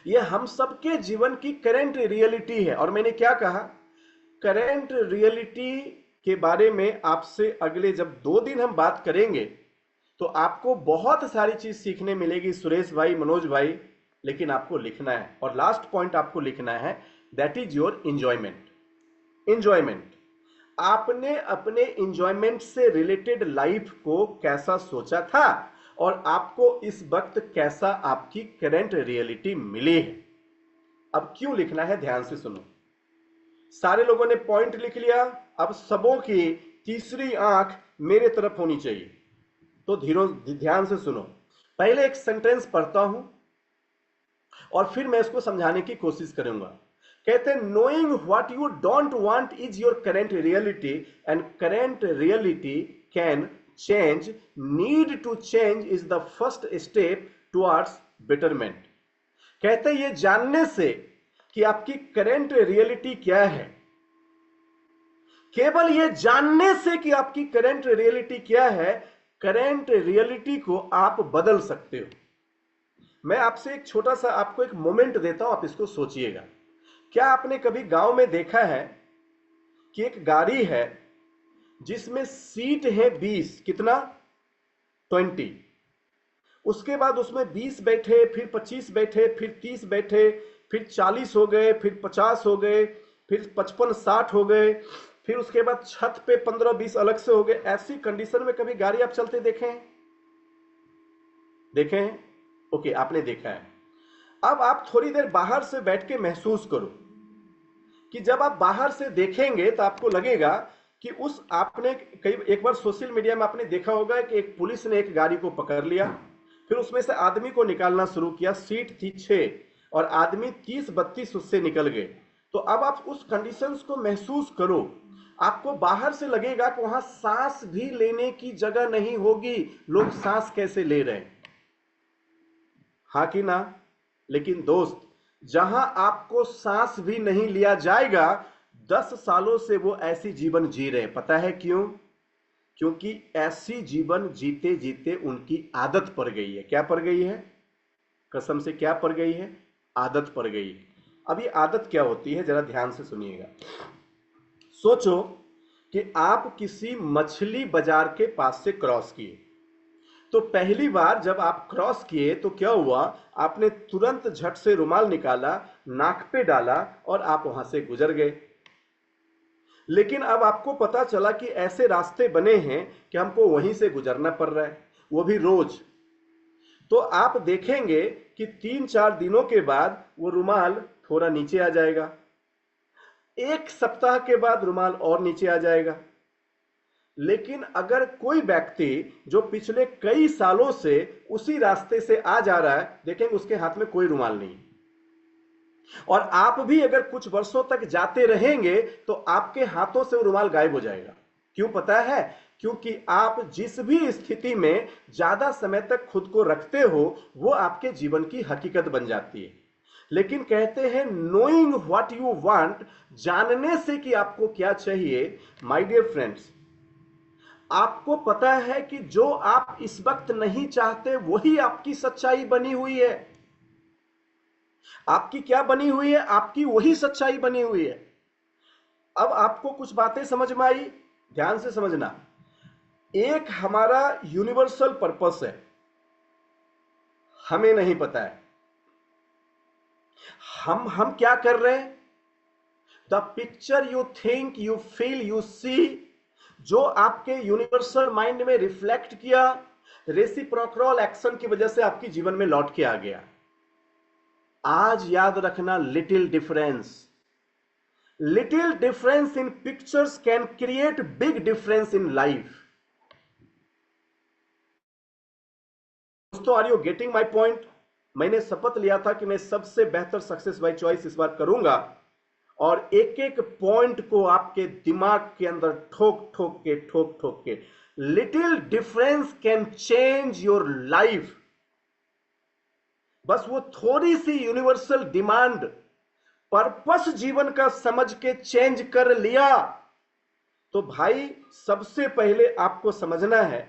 ये हम सबके जीवन की करंट रियलिटी है। और मैंने क्या कहा? करंट रियलिटी के बारे में आपसे अगले जब 2 दिन हम बात करेंगे तो आपको बहुत सारी चीज सीखने मिलेगी सुरेश भाई, मनोज भाई। लेकिन आपको लिखना है और लास्ट पॉइंट आपको लिखना है, that is your enjoyment. Enjoyment, आपने अपने इंजॉयमेंट से रिलेटेड लाइफ को कैसा सोचा था और आपको इस वक्त कैसा आपकी करंट रियलिटी मिली है। अब क्यों लिखना है ध्यान से सुनो। सारे लोगों ने पॉइंट लिख लिया, अब सबों की तीसरी आंख मेरे तरफ होनी चाहिए। तो ध्यान से सुनो। पहले एक सेंटेंस पढ़ता हूं और फिर मैं इसको समझाने की कोशिश करूंगा। कहते हैं knowing what you don't want is your current reality and current reality can change, need to change is the first step towards betterment. कहते हैं ये जानने से कि आपकी करेंट रियलिटी क्या है, केवल ये जानने से कि आपकी करेंट रियलिटी क्या है, करेंट रियलिटी को आप बदल सकते हो। मैं आपसे एक छोटा सा आपको एक मोमेंट देता हूं, आप इसको सोचिएगा। क्या आपने कभी गांव में देखा है कि एक गाड़ी है जिसमें सीट है 20, कितना 20, उसके बाद उसमें 20 बैठे, फिर 25 बैठे, फिर 30 बैठे, फिर 40 हो गए, फिर 50 हो गए, फिर 55-60 हो गए, फिर उसके बाद छत पे 15-20 अलग से हो गए। ऐसी कंडीशन में कभी गाड़ी आप चलते देखें? ओके, आपने देखा है। अब आप थोड़ी देर बाहर से बैठ के महसूस करो कि जब आप बाहर से देखेंगे तो आपको लगेगा कि उस आपने कई एक बार सोशल मीडिया में आपने देखा होगा कि एक पुलिस ने एक गाड़ी को पकड़ लिया, फिर उसमें से आदमी को निकालना शुरू किया, सीट थी 6 और आदमी 30-32 उससे निकल गए। तो अब आप उस कंडीशंस को महसूस करो, आपको बाहर से लगेगा कि वहां सांस भी लेने की जगह नहीं होगी, लोग सांस कैसे ले रहे हैं, हाँ कि ना? लेकिन दोस्त, जहां आपको सांस भी नहीं लिया जाएगा, 10 सालों से वो ऐसी जीवन जी रहे हैं। पता है क्यों? क्योंकि ऐसी जीवन जीते जीते उनकी आदत पड़ गई है। क्या पड़ गई है? कसम से क्या पड़ गई है? आदत पड़ गई। अब ये आदत क्या होती है, जरा ध्यान से सुनिएगा। सोचो कि आप किसी मछली बाजार के पास से क्रॉस किए, तो पहली बार जब आप क्रॉस किए तो क्या हुआ, आपने तुरंत झट से रुमाल निकाला, नाक पे डाला और आप वहां से गुजर गए। लेकिन अब आपको पता चला कि ऐसे रास्ते बने हैं कि हमको वहीं से गुजरना पड़ रहा है, वो भी रोज। तो आप देखेंगे कि 3-4 दिनों के बाद वो रुमाल थोड़ा नीचे आ जाएगा, एक सप्ताह के बाद रुमाल और नीचे आ जाएगा। लेकिन अगर कोई व्यक्ति जो पिछले कई सालों से उसी रास्ते से आ जा रहा है, देखेंगे उसके हाथ में कोई रुमाल नहीं, और आप भी अगर कुछ वर्षों तक जाते रहेंगे तो आपके हाथों से वो रुमाल गायब हो जाएगा। क्यों पता है? क्योंकि आप जिस भी स्थिति में ज्यादा समय तक खुद को रखते हो वो आपके जीवन की हकीकत बन जाती है। लेकिन कहते हैं नोइंग व्हाट यू वांट, जानने से कि आपको क्या चाहिए। माय डियर फ्रेंड्स, आपको पता है कि जो आप इस वक्त नहीं चाहते वही आपकी सच्चाई बनी हुई है। आपकी क्या बनी हुई है? आपकी वही सच्चाई बनी हुई है। अब आपको कुछ बातें समझ में आई? ध्यान से समझना। एक हमारा यूनिवर्सल पर्पस है, हमें नहीं पता है हम क्या कर रहे हैं। The picture you think, you feel, you see, जो आपके यूनिवर्सल माइंड में रिफ्लेक्ट किया, रेसिप्रोकल एक्शन की वजह से आपके जीवन में लौट के आ गया। आज याद रखना, little difference in pictures can create big difference in life. दोस्तों, are you getting my point? मैंने शपथ लिया था कि मैं सबसे बेहतर सक्सेस बाय चॉइस इस बार करूंगा और एक एक पॉइंट को आपके दिमाग के अंदर ठोक ठोक के little difference can change your life. बस वो थोड़ी सी यूनिवर्सल डिमांड, पर्पस जीवन का समझ के चेंज कर लिया तो भाई सबसे पहले आपको समझना है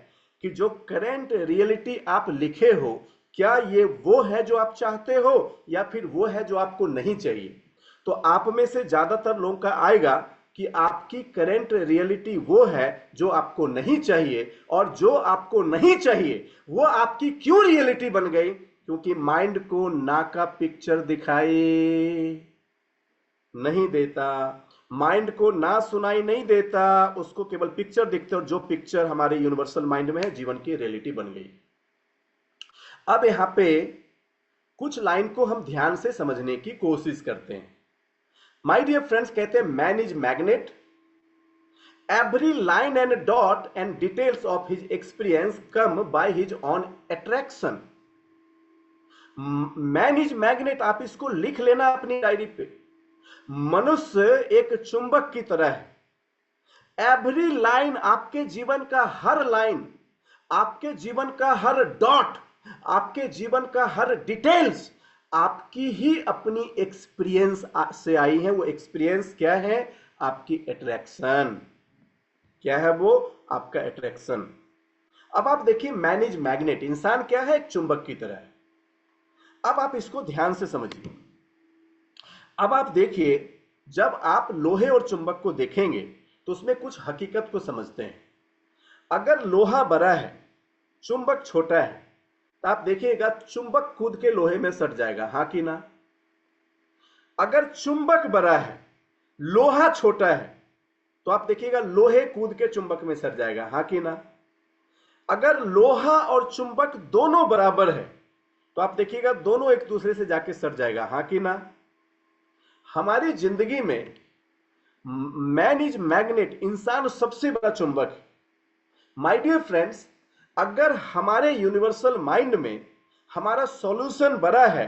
कि जो करंट रियलिटी आप लिखे हो, क्या ये वो है जो आप चाहते हो या फिर वो है जो आपको नहीं चाहिए। तो आप में से ज्यादातर लोगों का आएगा कि आपकी करंट रियलिटी वो है जो आपको नहीं चाहिए, और जो आपको नहीं चाहिए वो आपकी क्यों रियलिटी बन गई? क्योंकि माइंड को ना का पिक्चर दिखाई नहीं देता, माइंड को ना सुनाई नहीं देता, उसको केवल पिक्चर दिखते, और जो पिक्चर हमारे यूनिवर्सल माइंड में है जीवन की रियलिटी बन गई। अब यहां पे कुछ लाइन को हम ध्यान से समझने की कोशिश करते हैं। माय डियर फ्रेंड्स, कहते हैं man is magnet, every line and dot and details of his experience come by his on attraction. Man is magnet, आप इसको लिख लेना अपनी डायरी पे। मनुष्य एक चुंबक की तरह है। एवरी लाइन, आपके जीवन का हर लाइन, आपके जीवन का हर डॉट, आपके जीवन का हर डिटेल्स आपकी ही अपनी एक्सपीरियंस से आई है। वो एक्सपीरियंस क्या है? आपकी अट्रैक्शन। क्या है वो? आपका अट्रैक्शन। अब आप देखिए, मैन इज मैग्नेट, इंसान क्या है? एक चुंबक की तरह है। अब आप इसको ध्यान से समझिए। अब आप देखिए, जब आप लोहे और चुंबक को देखेंगे तो उसमें कुछ हकीकत को समझते हैं। अगर लोहा बड़ा है, चुंबक छोटा है, तो आप देखिएगा चुंबक कूद के लोहे में सट जाएगा, हाँ कि ना? अगर चुंबक बड़ा है, लोहा छोटा है तो आप देखिएगा लोहे कूद के चुंबक में सर जाएगा, हाँ कि ना? अगर लोहा और चुंबक दोनों बराबर है तो आप देखिएगा दोनों एक दूसरे से जाके सर जाएगा, हाँ कि ना? हमारी जिंदगी में मैन इज मैग्नेट, इंसान सबसे बड़ा चुंबक है। माय डियर फ्रेंड्स, अगर हमारे यूनिवर्सल माइंड में हमारा सॉल्यूशन बड़ा है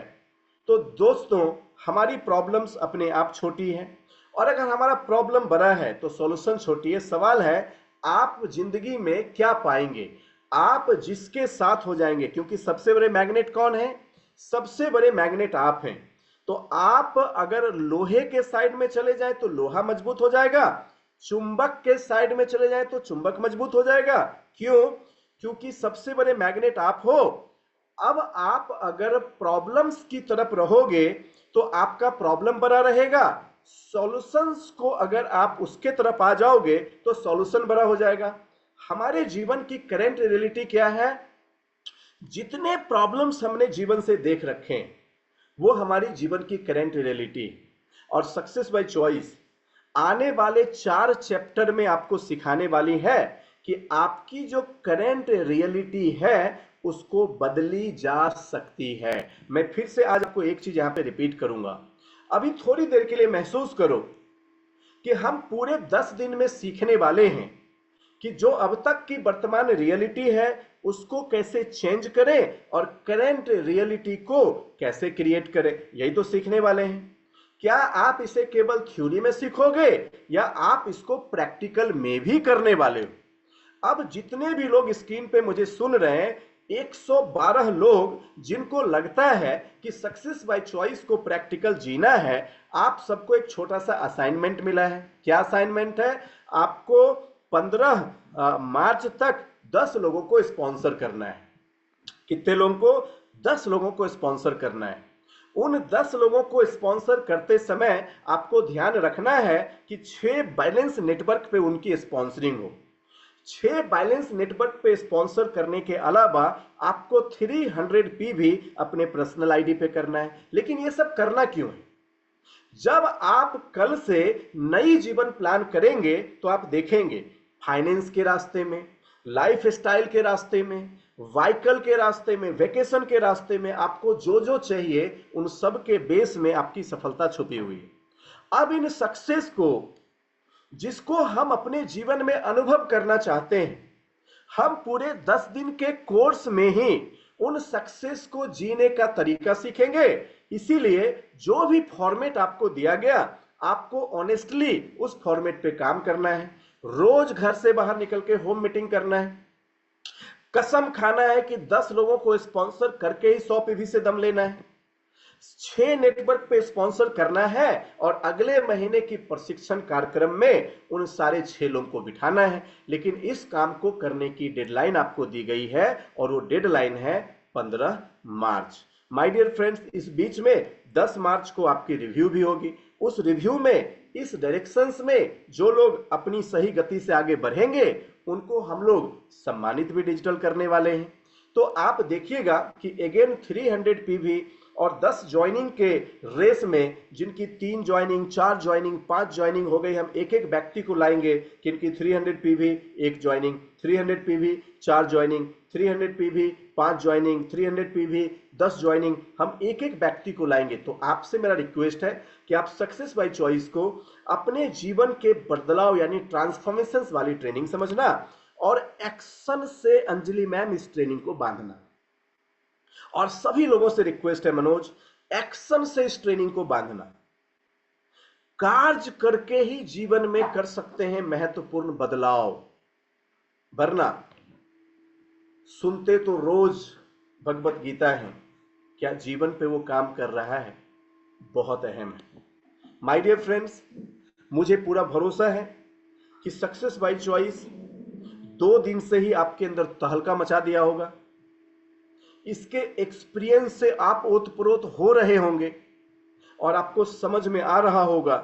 तो दोस्तों हमारी प्रॉब्लम्स अपने आप छोटी हैं, और अगर हमारा प्रॉब्लम बड़ा है तो सॉल्यूशन छोटी है। सवाल है आप जिंदगी में क्या पाएंगे, आप जिसके साथ हो जाएंगे, क्योंकि सबसे बड़े मैग्नेट कौन है? सबसे बड़े मैग्नेट आप हैं। तो आप अगर लोहे के साइड में चले जाएं तो लोहा मजबूत हो जाएगा, चुंबक के साइड में चले जाएं तो चुंबक मजबूत हो जाएगा। क्यों? क्योंकि सबसे बड़े मैग्नेट आप हो। अब आप अगर प्रॉब्लम्स की तरफ रहोगे तो आपका प्रॉब्लम बड़ा रहेगा, सॉल्यूशंस को अगर आप उसके तरफ आ जाओगे तो सॉल्यूशन बड़ा हो जाएगा। हमारे जीवन की करंट रियलिटी क्या है? जितने प्रॉब्लम्स हमने जीवन से देख रखे हैं वो हमारी जीवन की करंट रियलिटी। और सक्सेस बाय चॉइस आने वाले 4 चैप्टर में आपको सिखाने वाली है कि आपकी जो करंट रियलिटी है उसको बदली जा सकती है। मैं फिर से आज आपको एक चीज यहां पे रिपीट करूंगा। अभी थोड़ी देर के लिए महसूस करो कि हम पूरे 10 दिन में सीखने वाले हैं कि जो अब तक की वर्तमान रियलिटी है उसको कैसे चेंज करें और करंट रियलिटी को कैसे क्रिएट करें, यही तो सीखने वाले हैं। क्या आप इसे केवल थ्योरी में सीखोगे या आप इसको प्रैक्टिकल में भी करने वाले हो? अब जितने भी लोग स्क्रीन पे मुझे सुन रहे हैं, 112 लोग जिनको लगता है कि सक्सेस बाय चॉइस को प्रैक्टिकल जीना है, आप सबको एक छोटा सा असाइनमेंट मिला है। क्या असाइनमेंट है? आपको 15 मार्च तक 10 लोगों को स्पॉन्सर करना है। कितने लोगों को? 10 लोगों को स्पॉन्सर करना है। उन 10 लोगों को स्पॉन्सर करते समय आपको ध्यान रखना है कि 6 बैलेंस नेटवर्क पे उनकी स्पॉन्सरिंग हो। 6 बैलेंस नेटवर्क पे स्पॉन्सर करने के अलावा आपको 300p भी अपने पर्सनल आईडी पे करना है। लेकिन ये सब करना क्यों है? जब आप कल से नई जीवन प्लान करेंगे तो आप देखेंगे फाइनेंस के रास्ते में, लाइफ स्टाइल के रास्ते में, व्हीकल के रास्ते में, वेकेशन के रास्ते में आपको जो जो चाहिए उन सब के बेस में आपकी सफलता छुपी हुई है। अब इन सक्सेस को जिसको हम अपने जीवन में अनुभव करना चाहते हैं, हम पूरे 10 दिन के कोर्स में ही उन सक्सेस को जीने का तरीका सीखेंगे। इसीलिए जो भी फॉर्मेट आपको दिया गया आपको ऑनेस्टली उस फॉर्मेट पे काम करना है। रोज घर से बाहर निकल के होम मीटिंग करना है। कसम खाना है कि 10 लोगों को स्पॉन्सर करके ही 100 पीवी से दम लेना है। 6 नेटवर्क पे स्पॉन्सर करना है और अगले महीने की प्रशिक्षण कार्यक्रम में उन सारे 6 लोगों को बिठाना है। लेकिन इस काम को करने की डेडलाइन आपको दी गई है और वो डेडलाइन है 15 मार्च। माय डियर फ्रेंड्स, इस बीच में 10 मार्च को आपकी रिव्यू भी होगी। उस रिव्यू में इस डायरेक्शंस में जो लोग अपनी सही गति से आगे बढ़ेंगे उनको हम लोग सम्मानित भी डिजिटल करने वाले हैं। तो आप देखिएगा कि अगेन 300 पीवी और 10 ज्वाइनिंग के रेस में जिनकी 3 ज्वाइनिंग, 4 ज्वाइनिंग, 5 ज्वाइनिंग हो गई, हम एक एक व्यक्ति को लाएंगे कि इनकी 300 PV 1 joining, 300 PV 4 joining, 300 PV 5 joining, 300 PV 10 joining, हम एक एक व्यक्ति को लाएंगे। तो आपसे मेरा रिक्वेस्ट है कि आप सक्सेस बाय चॉइस को अपने जीवन के बदलाव यानी ट्रांसफॉर्मेशन वाली ट्रेनिंग समझना और एक्शन से अंजलि मैम इस ट्रेनिंग को बांधना। और सभी लोगों से रिक्वेस्ट है मनोज, एक्शन से इस ट्रेनिंग को बांधना। कार्य करके ही जीवन में कर सकते हैं महत्वपूर्ण बदलाव, वरना सुनते तो रोज भगवत गीता है, क्या जीवन पे वो काम कर रहा है? बहुत अहम है। माय डियर फ्रेंड्स, मुझे पूरा भरोसा है कि सक्सेस बाय चॉइस 2 दिन से ही आपके अंदर तहलका मचा दिया होगा। इसके एक्सपीरियंस से आप ओतप्रोत हो रहे होंगे और आपको समझ में आ रहा होगा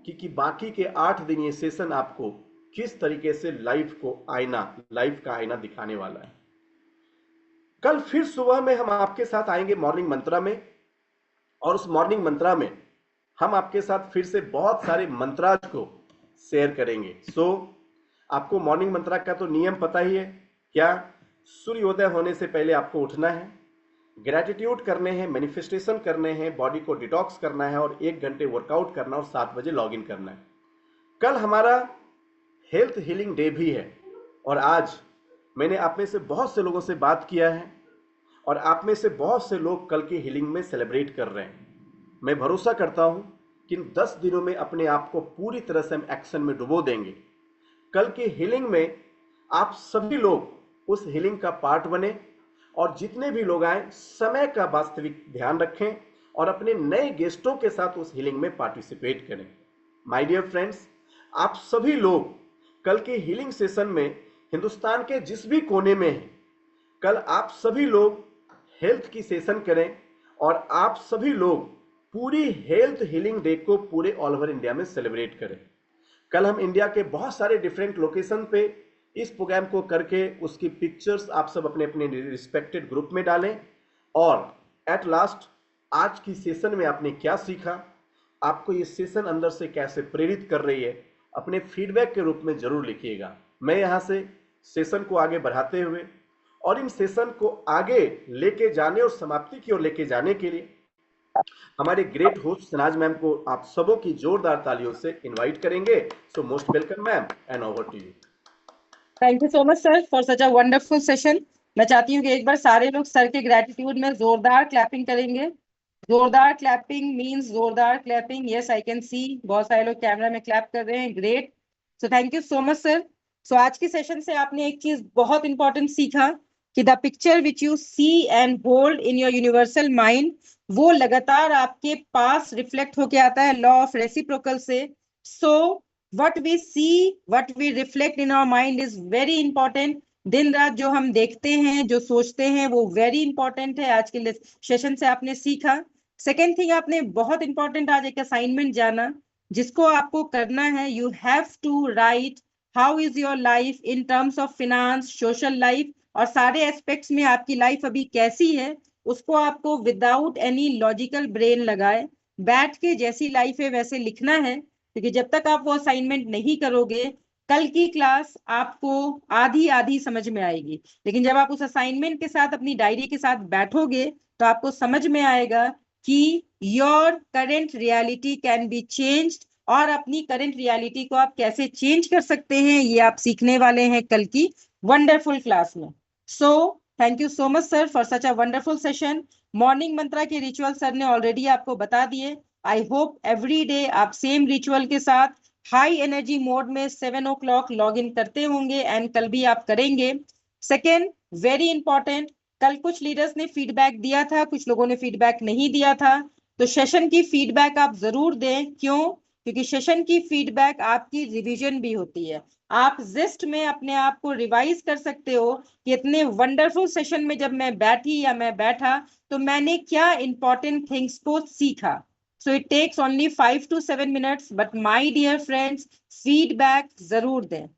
कि बाकी के 8 दिन ये सेशन आपको किस तरीके से लाइफ का आईना दिखाने वाला है। कल फिर सुबह में हम आपके साथ आएंगे मॉर्निंग मंत्रा में, और उस मॉर्निंग मंत्रा में हम आपके साथ फिर से बहुत सारे मंत्राज को शेयर करेंगे। आपको मॉर्निंग मंत्रा का तो नियम पता ही है। क्या? सूर्योदय होने से पहले आपको उठना है, ग्रेटिट्यूड करने हैं, मैनिफेस्टेशन करने हैं, बॉडी को डिटॉक्स करना है और 1 घंटे वर्कआउट करना और 7 बजे लॉग इन करना है। कल हमारा हेल्थ हीलिंग डे भी है और आज मैंने आप में से बहुत से लोगों से बात किया है और आप में से बहुत से लोग कल की हीलिंग में सेलिब्रेट कर रहे हैं। मैं भरोसा करता हूं कि इन 10 दिनों में अपने आप को पूरी तरह से हम एक्शन में डुबो देंगे। कल की हीलिंग में आप सभी लोग उस हीलिंग का पार्ट बने और जितने भी लोग आए समय का वास्तविक ध्यान रखें और अपने नए गेस्टों के साथ उस हीलिंग में पार्टिसिपेट करें। माय डियर फ्रेंड्स, आप सभी लोग कल के हीलिंग सेशन में हिंदुस्तान के जिस भी कोने में हैं, कल आप सभी लोग हेल्थ की सेशन करें और आप सभी लोग पूरी हेल्थ हीलिंग डे को पूरे ऑल ओवर इंडिया में सेलिब्रेट करें। कल हम इंडिया के बहुत सारे डिफरेंट लोकेशन पे इस प्रोग्राम को करके उसकी पिक्चर्स आप सब अपने अपने रिस्पेक्टेड ग्रुप में डालें और एट लास्ट आज की सेशन में आपने क्या सीखा, आपको ये सेशन अंदर से कैसे प्रेरित कर रही है, अपने फीडबैक के रूप में जरूर लिखिएगा। मैं यहाँ से सेशन को आगे बढ़ाते हुए और इन सेशन को आगे लेके जाने और समाप्ति की ओर लेके जाने के लिए हमारे ग्रेट होस्ट सनाज मैम को आप सबों की जोरदार तालियों से इनवाइट करेंगे। So most welcome ma'am and over to you. Thank you so much sir for such a wonderful session. मैं चाहती हूँ कि एक बार सारे लोग सर के ग्रेटिट्यूड में जोरदार क्लैपिंग करेंगे। जोरदार क्लैपिंग मींस जोरदार clapping. Yes, I can see बहुत सारे लोग कैमरा में क्लैप कर रहे हैं। Great, so thank you so much sir. So आज की सेशन से आपने एक चीज बहुत इंपॉर्टेंट सीखा कि the picture which you see and hold in your universal mind वो लगातार आपके पास रिफ्लेक्ट होके आता है लॉ ऑफ रेसिप्रोकल से। सो what we see, what we reflect in our mind is very important। दिन रात जो हम देखते हैं, जो सोचते हैं, वो very important है। आज के सेशन से आपने सीखा। सेकेंड थिंग, आपने बहुत इंपॉर्टेंट आज एक असाइनमेंट जाना जिसको आपको करना है। You have to write how is your life in terms of finance, social life और सारे एस्पेक्ट्स में आपकी लाइफ अभी कैसी है, उसको आपको विदाउट एनी लॉजिकल ब्रेन लगाए बैठ के जैसी लाइफ है वैसे लिखना है। क्योंकि जब तक आप वो असाइनमेंट नहीं करोगे कल की क्लास आपको आधी आधी समझ में आएगी। लेकिन जब आप उस असाइनमेंट के साथ अपनी डायरी के साथ बैठोगे तो आपको समझ में आएगा कि your current reality can be changed और अपनी करंट रियलिटी को आप कैसे चेंज कर सकते हैं ये आप सीखने वाले हैं कल की वंडरफुल क्लास में। So thank you so much sir for such a wonderful session. Morning mantra के रिचुअल सर ने ऑलरेडी आपको बता दिए। आई होप एवरी डे आप सेम रिचुअल के साथ हाई एनर्जी मोड में 7 o'clock लॉग इन करते होंगे एंड कल भी आप करेंगे। सेकेंड, वेरी इंपॉर्टेंट, कल कुछ लीडर्स ने फीडबैक दिया था, कुछ लोगों ने फीडबैक नहीं दिया था, तो सेशन की फीडबैक आप जरूर दें। क्यों? क्योंकि सेशन की फीडबैक आपकी रिवीजन भी होती है। आप जिस्ट में अपने आप को रिवाइज कर सकते हो कि इतने वंडरफुल सेशन में जब मैं बैठी या मैं बैठा तो मैंने क्या इंपॉर्टेंट थिंग्स को सीखा। So it takes only 5 to 7 minutes, but my dear friends, feedback जरूर दें।